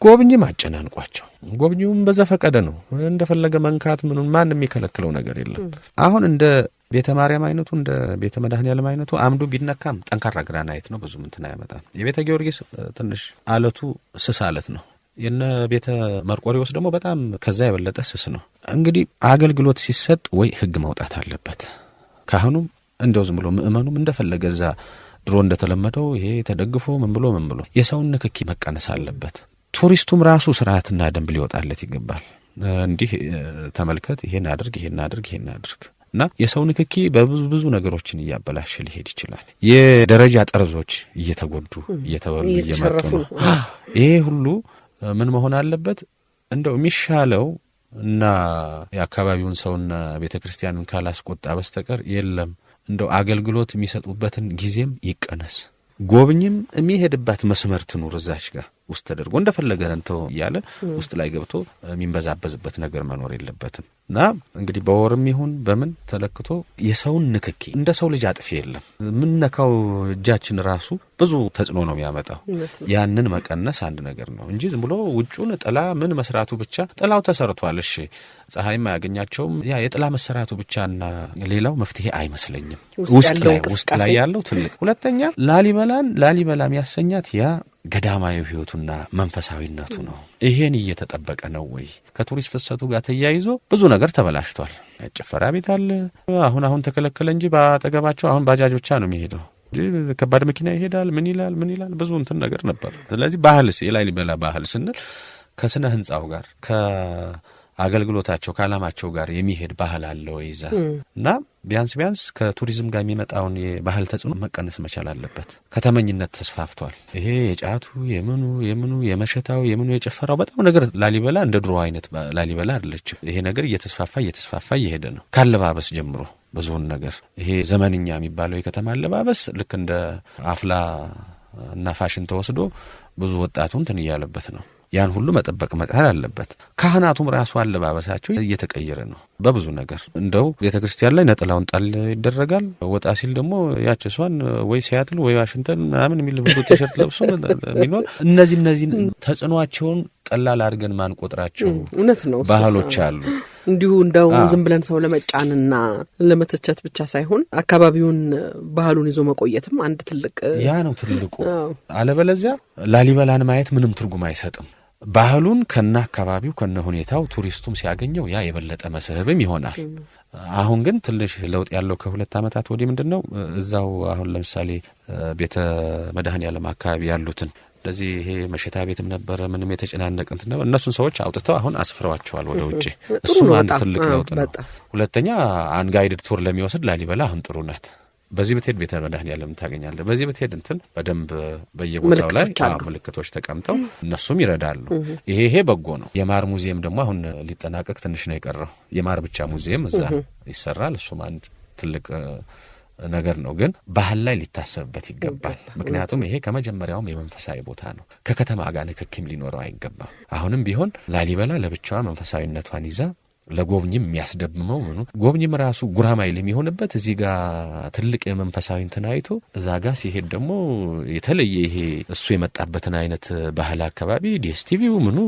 Speaker 2: ጎብኝም አጨናንቋቸው። ጎብኝውም በዘፈቀደ ነው እንደፈለገ መንካት ምኑን ማንም የሚከለክለው ነገር የለም። አሁን እንደ ቤተ ማርያም አይነቱ እንደ ቤተ መድኃኔዓለም አይነቱ አምዱ ቢነካም ጠንካራ ግራናይት ነው፣ ብዙም እንትን አያመጣም። የቤተ ጊዮርጊስ ትንሽ አለቱ ስስ አለት ነው። የነ ቤተ መርቆሪዎስ ደግሞ በጣም ከዛ የበለጠ ስስ ነው። እንግዲህ አገልግሎት ሲሰጥ ወይ ህግ ማውጣት አለበት። ካህኑም እንደው ዝም ብሎ ምእመኑም እንደፈለገ እዛ ድሮ እንደተለመደው ይሄ ተደግፎ ምን ብሎ የሰውን ንክኪ መቀነስ አለበት። ቱሪስቱም ራሱ ስርዓትና ደንብ ሊወጣለት ይገባል። እንዲህ ተመልከት፣ ይሄን አድርግ እና የሰው ንክኪ በብዙ ነገሮችን እያበላሸ ሊሄድ ይችላል። የደረጃ ጠርዞች እየተጎዱ እየተበሉ እየመጡ ነው። ይሄ ሁሉ ምን መሆን አለበት? እንደው የሚሻለው እና የአካባቢውን ሰውና ቤተክርስቲያንን ካላስቆጣ በስተቀር የለም እንደው አገልግሎት የሚሰጡበትን ጊዜም ይቀነስ። ጎብኝም የሚሄድባት መስመር ትኑር እዛች ጋር ውስጥ ተደርጎ እንደፈለገ እንተው እያለ ውስጥ ላይ ገብቶ የሚንበዛበዝበት ነገር መኖር የለበትም። እና እንግዲህ በወርም ይሁን በምን ተለክቶ የሰውን ንክኪ እንደ ሰው ልጅ አጥፊ የለም። ምን ነካው እጃችን ራሱ ብዙ ተጽዕኖ ነው የሚያመጣው። ያንን መቀነስ አንድ ነገር ነው እንጂ ዝም ብሎ ውጩን ጥላ ምን መስራቱ ብቻ ጥላው ተሰርቷል። እሺ ፀሐይም አያገኛቸውም። ያ የጥላ መሰራቱ ብቻና ሌላው መፍትሄ አይመስለኝም። ውስጥ ላይ ያለው ትልቅ ሁለተኛ ላሊበላም ያሰኛት ያ ገዳማዊ ህይወቱና መንፈሳዊነቱ ነው። ይሄን እየተጠበቀ ነው ወይ? ከቱሪስት ፍሰቱ ጋር ተያይዞ ብዙ ነገር ተበላሽቷል። ጭፈራ ቤት አለ። አሁን ተከለከለ እንጂ ባጠገባቸው አሁን ባጃጅ ብቻ ነው የሚሄደው። ከባድ መኪና ይሄዳል። ምን ይላል ብዙ እንትን ነገር ነበር። ስለዚህ ባህልስ የላሊበላ ባህል ስንል ከስነ ህንጻው ጋር ከአገልግሎታቸው ከዓላማቸው ጋር የሚሄድ ባህል አለ ወይ ይዛ እና ቢያንስ ከቱሪዝም ጋር የሚመጣውን የባህል ተጽዕኖ መቀነስ መቻል አለበት። ከተመኝነት ተስፋፍቷል። ይሄ የጫቱ የምኑ የመሸታው የምኑ የጨፈራው በጣም ነገር ላሊበላ እንደ ድሮ አይነት ላሊበላ አይደለችም። ይሄ ነገር እየተስፋፋ እየሄደ ነው። ካለባበስ ጀምሮ ብዙውን ነገር ይሄ ዘመንኛ የሚባለው የከተማ አለባበስ ልክ እንደ አፍላ እና ፋሽን ተወስዶ ብዙ ወጣቱን እንትን እያለበት ነው። ያን ሁሉ መጠበቅ መቻል አለበት። ካህናቱም ራሱ አለባበሳቸው እየተቀየረ ነው በብዙ ነገር። እንደው ቤተክርስቲያን ላይ ነጥላውን ጣል ይደረጋል። ወጣ ሲል ደግሞ ያችሷን ወይ ሲያትል ወይ ዋሽንግተን ምናምን የሚል ብዙ ቲሸርት ለብሶ የሚኖር እነዚህ ተጽዕኖአቸውን ቀላል አድርገን ማንቆጥራቸው
Speaker 1: እውነት ነው
Speaker 2: ባህሎች አሉ።
Speaker 1: እንዲሁ እንደው ዝም ብለን ሰው ለመጫንና ለመተቸት ብቻ ሳይሆን አካባቢውን ባህሉን ይዞ መቆየትም አንድ ትልቅ
Speaker 2: ያ ነው ትልቁ። አለበለዚያ ላሊበላን ማየት ምንም ትርጉም አይሰጥም። ባህሉን ከና አካባቢው ከነ ሁኔታው ቱሪስቱም ሲያገኘው ያ የበለጠ መስህብም ይሆናል። አሁን ግን ትንሽ ለውጥ ያለው ከሁለት ዓመታት ወዲህ ምንድነው እዛው አሁን ለምሳሌ ቤተ መድኃኔዓለም አካባቢ ያሉትን ለዚህ ይሄ መሸታ ቤትም ነበር ምንም የተጨናነቀ እንትን ነበር። እነሱን ሰዎች አውጥተው አሁን አስፍረዋቸዋል ወደ ውጪ። እሱ አንድ ትልቅ ለውጥ ነው። ሁለተኛ አንጋይድድ ቱር ለሚወስድ ላሊበላ አሁን ጥሩ ናት። በዚህ ብትሄድ ቤተ መድኃኔዓለም ታገኛለህ። በዚህ ብትሄድ እንትን በደንብ በየቦታው ላይ ምልክቶች ተቀምጠው እነሱም ይረዳሉ። ይሄ በጎ ነው። የማር ሙዚየም ደግሞ አሁን ሊጠናቀቅ ትንሽ ነው የቀረው። የማር ብቻ ሙዚየም እዛ ይሰራል። እሱም አንድ ትልቅ ነገር ነው። ግን ባህል ላይ ሊታሰብበት ይገባል። ምክንያቱም ይሄ ከመጀመሪያውም የመንፈሳዊ ቦታ ነው። ከከተማ ጋር ንክኪም ሊኖረው አይገባም። አሁንም ቢሆን ላሊበላ ለብቻዋ መንፈሳዊነቷን ይዛ ለጎብኝም የሚያስደምመው ጎብኝም ራሱ ጉራማይል የሚሆንበት እዚህ ጋር ትልቅ የመንፈሳዊ እንትን አይቶ እዛ ጋር ሲሄድ ደግሞ የተለየ ይሄ እሱ የመጣበትን አይነት ባህል አካባቢ ዲኤስቲቪው ምኑ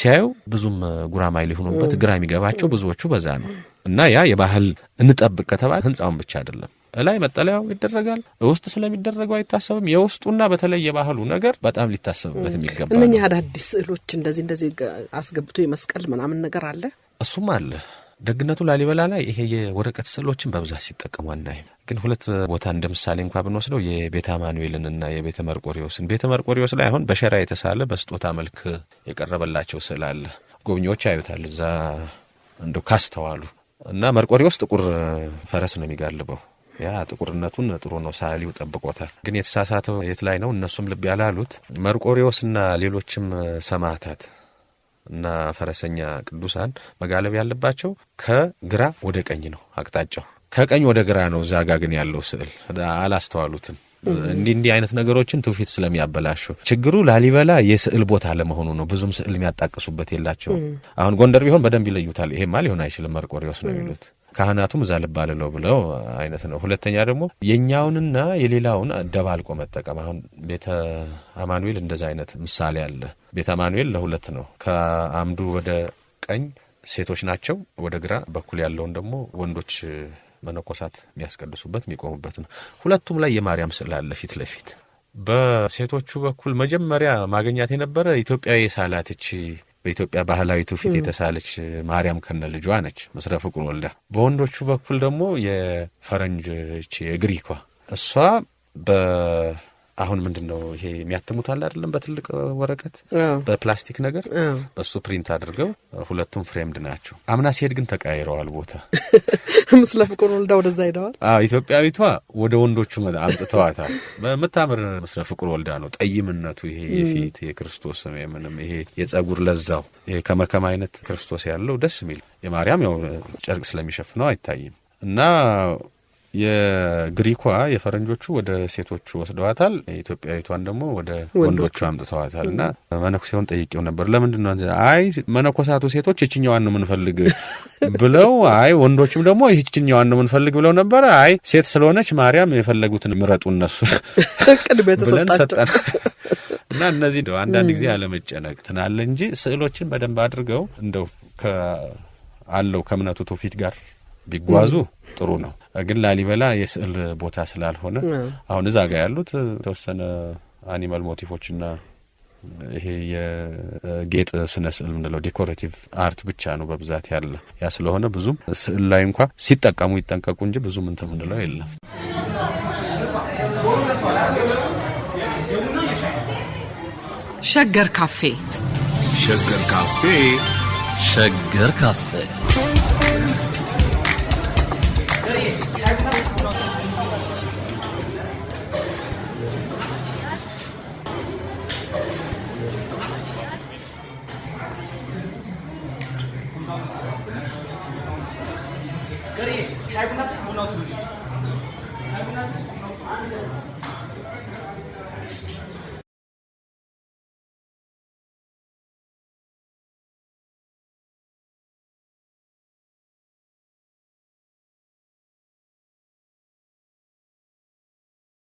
Speaker 2: ሲያዩ ብዙም ጉራማይል ሊሆኑበት ግራ የሚገባቸው ብዙዎቹ በዛ ነው። እና ያ የባህል እንጠብቅ ከተባለ ህንጻውን ብቻ አይደለም ላይ መጠለያው ይደረጋል። ውስጥ ስለሚደረገው አይታሰብም። የውስጡና በተለይ የባህሉ ነገር በጣም ሊታሰብበት የሚገባ ነው።
Speaker 1: እነኛ አዳዲስ ስዕሎች እንደዚህ አስገብቶ የመስቀል ምናምን ነገር አለ።
Speaker 2: እሱም አለ። ደግነቱ ላሊበላ ላይ ይሄ የወረቀት ስዕሎችን በብዛት ሲጠቀሙ አናይም። ግን ሁለት ቦታ እንደምሳሌ እንኳን ብንወስደው የቤተ አማኑኤልንና የቤተ መርቆሪዎስን። ቤተ መርቆሪዎስ ላይ አሁን በሸራ የተሳለ በስጦታ መልክ የቀረበላቸው ስዕል አለ። ጎብኚዎች ያዩታል እዛ እንደው ካስተዋሉ። እና መርቆሪዎስ ጥቁር ፈረስ ነው የሚጋልበው ያ ጥቁርነቱን ጥሩ ነው ሳሊው ጠብቆታል። ግን የተሳሳተው የት ላይ ነው? እነሱም ልብ ያላሉት መርቆሪዎስና ሌሎችም ሰማዕታት እና ፈረሰኛ ቅዱሳን መጋለብ ያለባቸው ከግራ ወደ ቀኝ ነው አቅጣጫው። ከቀኝ ወደ ግራ ነው። እዛ ጋ ግን ያለው ስዕል አላስተዋሉትም። እንዲህ አይነት ነገሮችን ትውፊት ስለሚያበላሹ ችግሩ ላሊበላ የስዕል ቦታ ለመሆኑ ነው። ብዙም ስዕል የሚያጣቅሱበት የላቸው። አሁን ጎንደር ቢሆን በደንብ ይለዩታል። ይሄማ ሊሆን አይችልም መርቆሪዎስ ነው የሚሉት። ካህናቱም እዛ ልብ አልለው ብለው አይነት ነው። ሁለተኛ ደግሞ የኛውንና የሌላውን ደባልቆ መጠቀም። አሁን ቤተ አማኑኤል እንደዛ አይነት ምሳሌ አለ። ቤተ አማኑኤል ለሁለት ነው። ከአምዱ ወደ ቀኝ ሴቶች ናቸው፣ ወደ ግራ በኩል ያለውን ደግሞ ወንዶች መነኮሳት የሚያስቀድሱበት የሚቆሙበት ነው። ሁለቱም ላይ የማርያም ስዕል አለ ፊት ለፊት። በሴቶቹ በኩል መጀመሪያ ማግኘት የነበረ ኢትዮጵያዊ ሳላትቺ በኢትዮጵያ ባህላዊ ትውፊት የተሳለች ማርያም ከነ ልጇ ነች ምስረ ፍቁር ወልዳ። በወንዶቹ በኩል ደግሞ የፈረንጅ የግሪኳ እሷ አሁን ምንድነው ይሄ የሚያትሙት አለ አይደለም በትልቅ ወረቀት በፕላስቲክ ነገር በሱ ፕሪንት አድርገው ሁለቱም ፍሬምድ ናቸው። አምና ሲሄድ ግን ተቀያይረዋል ቦታ።
Speaker 1: ምስለ ፍቁር ወልዳ ወደዛ ሄደዋል።
Speaker 2: ኢትዮጵያዊቷ ወደ ወንዶቹ አምጥተዋታል። በመታመር ምስለ ፍቁር ወልዳ ነው። ጠይምነቱ ይሄ የፊት የክርስቶስ ምንም ይሄ የጸጉር ለዛው ይሄ ከመከማ አይነት ክርስቶስ ያለው ደስ የሚል የማርያም ያው ጨርቅ ስለሚሸፍነው አይታይም እና የግሪኳ የፈረንጆቹ ወደ ሴቶቹ ወስደዋታል። የኢትዮጵያዊቷን ደግሞ ወደ ወንዶቹ አምጥተዋታል። እና መነኩሴውን ጠይቄው ነበር ለምንድን ነው አይ መነኮሳቱ ሴቶች እችኛዋን ነው የምንፈልግ ብለው፣ አይ ወንዶችም ደግሞ ይህችኛዋን ነው የምንፈልግ ብለው ነበር። አይ ሴት ስለሆነች ማርያም የፈለጉትን ምረጡ እነሱ ብለን ሰጠን። እና እነዚህ ነው አንዳንድ ጊዜ አለመጨነቅ ትናለ እንጂ ስዕሎችን በደንብ አድርገው እንደው አለው ከእምነቱ ትውፊት ጋር ቢጓዙ ጥሩ ነው። ግን ላሊበላ የስዕል ቦታ ስላልሆነ አሁን እዛ ጋር ያሉት ተወሰነ አኒማል ሞቲፎችና ይሄ የጌጥ ስነ ስዕል ምንለው ዴኮሬቲቭ አርት ብቻ ነው በብዛት ያለ። ያ ስለሆነ ብዙም ስዕል ላይ እንኳን ሲጠቀሙ ይጠንቀቁ እንጂ ብዙም እንትን ምንለው የለም።
Speaker 1: ሸገር ካፌ
Speaker 3: ሸገር ካፌ ሸገር ካፌ
Speaker 4: Saya pernah mau nonton.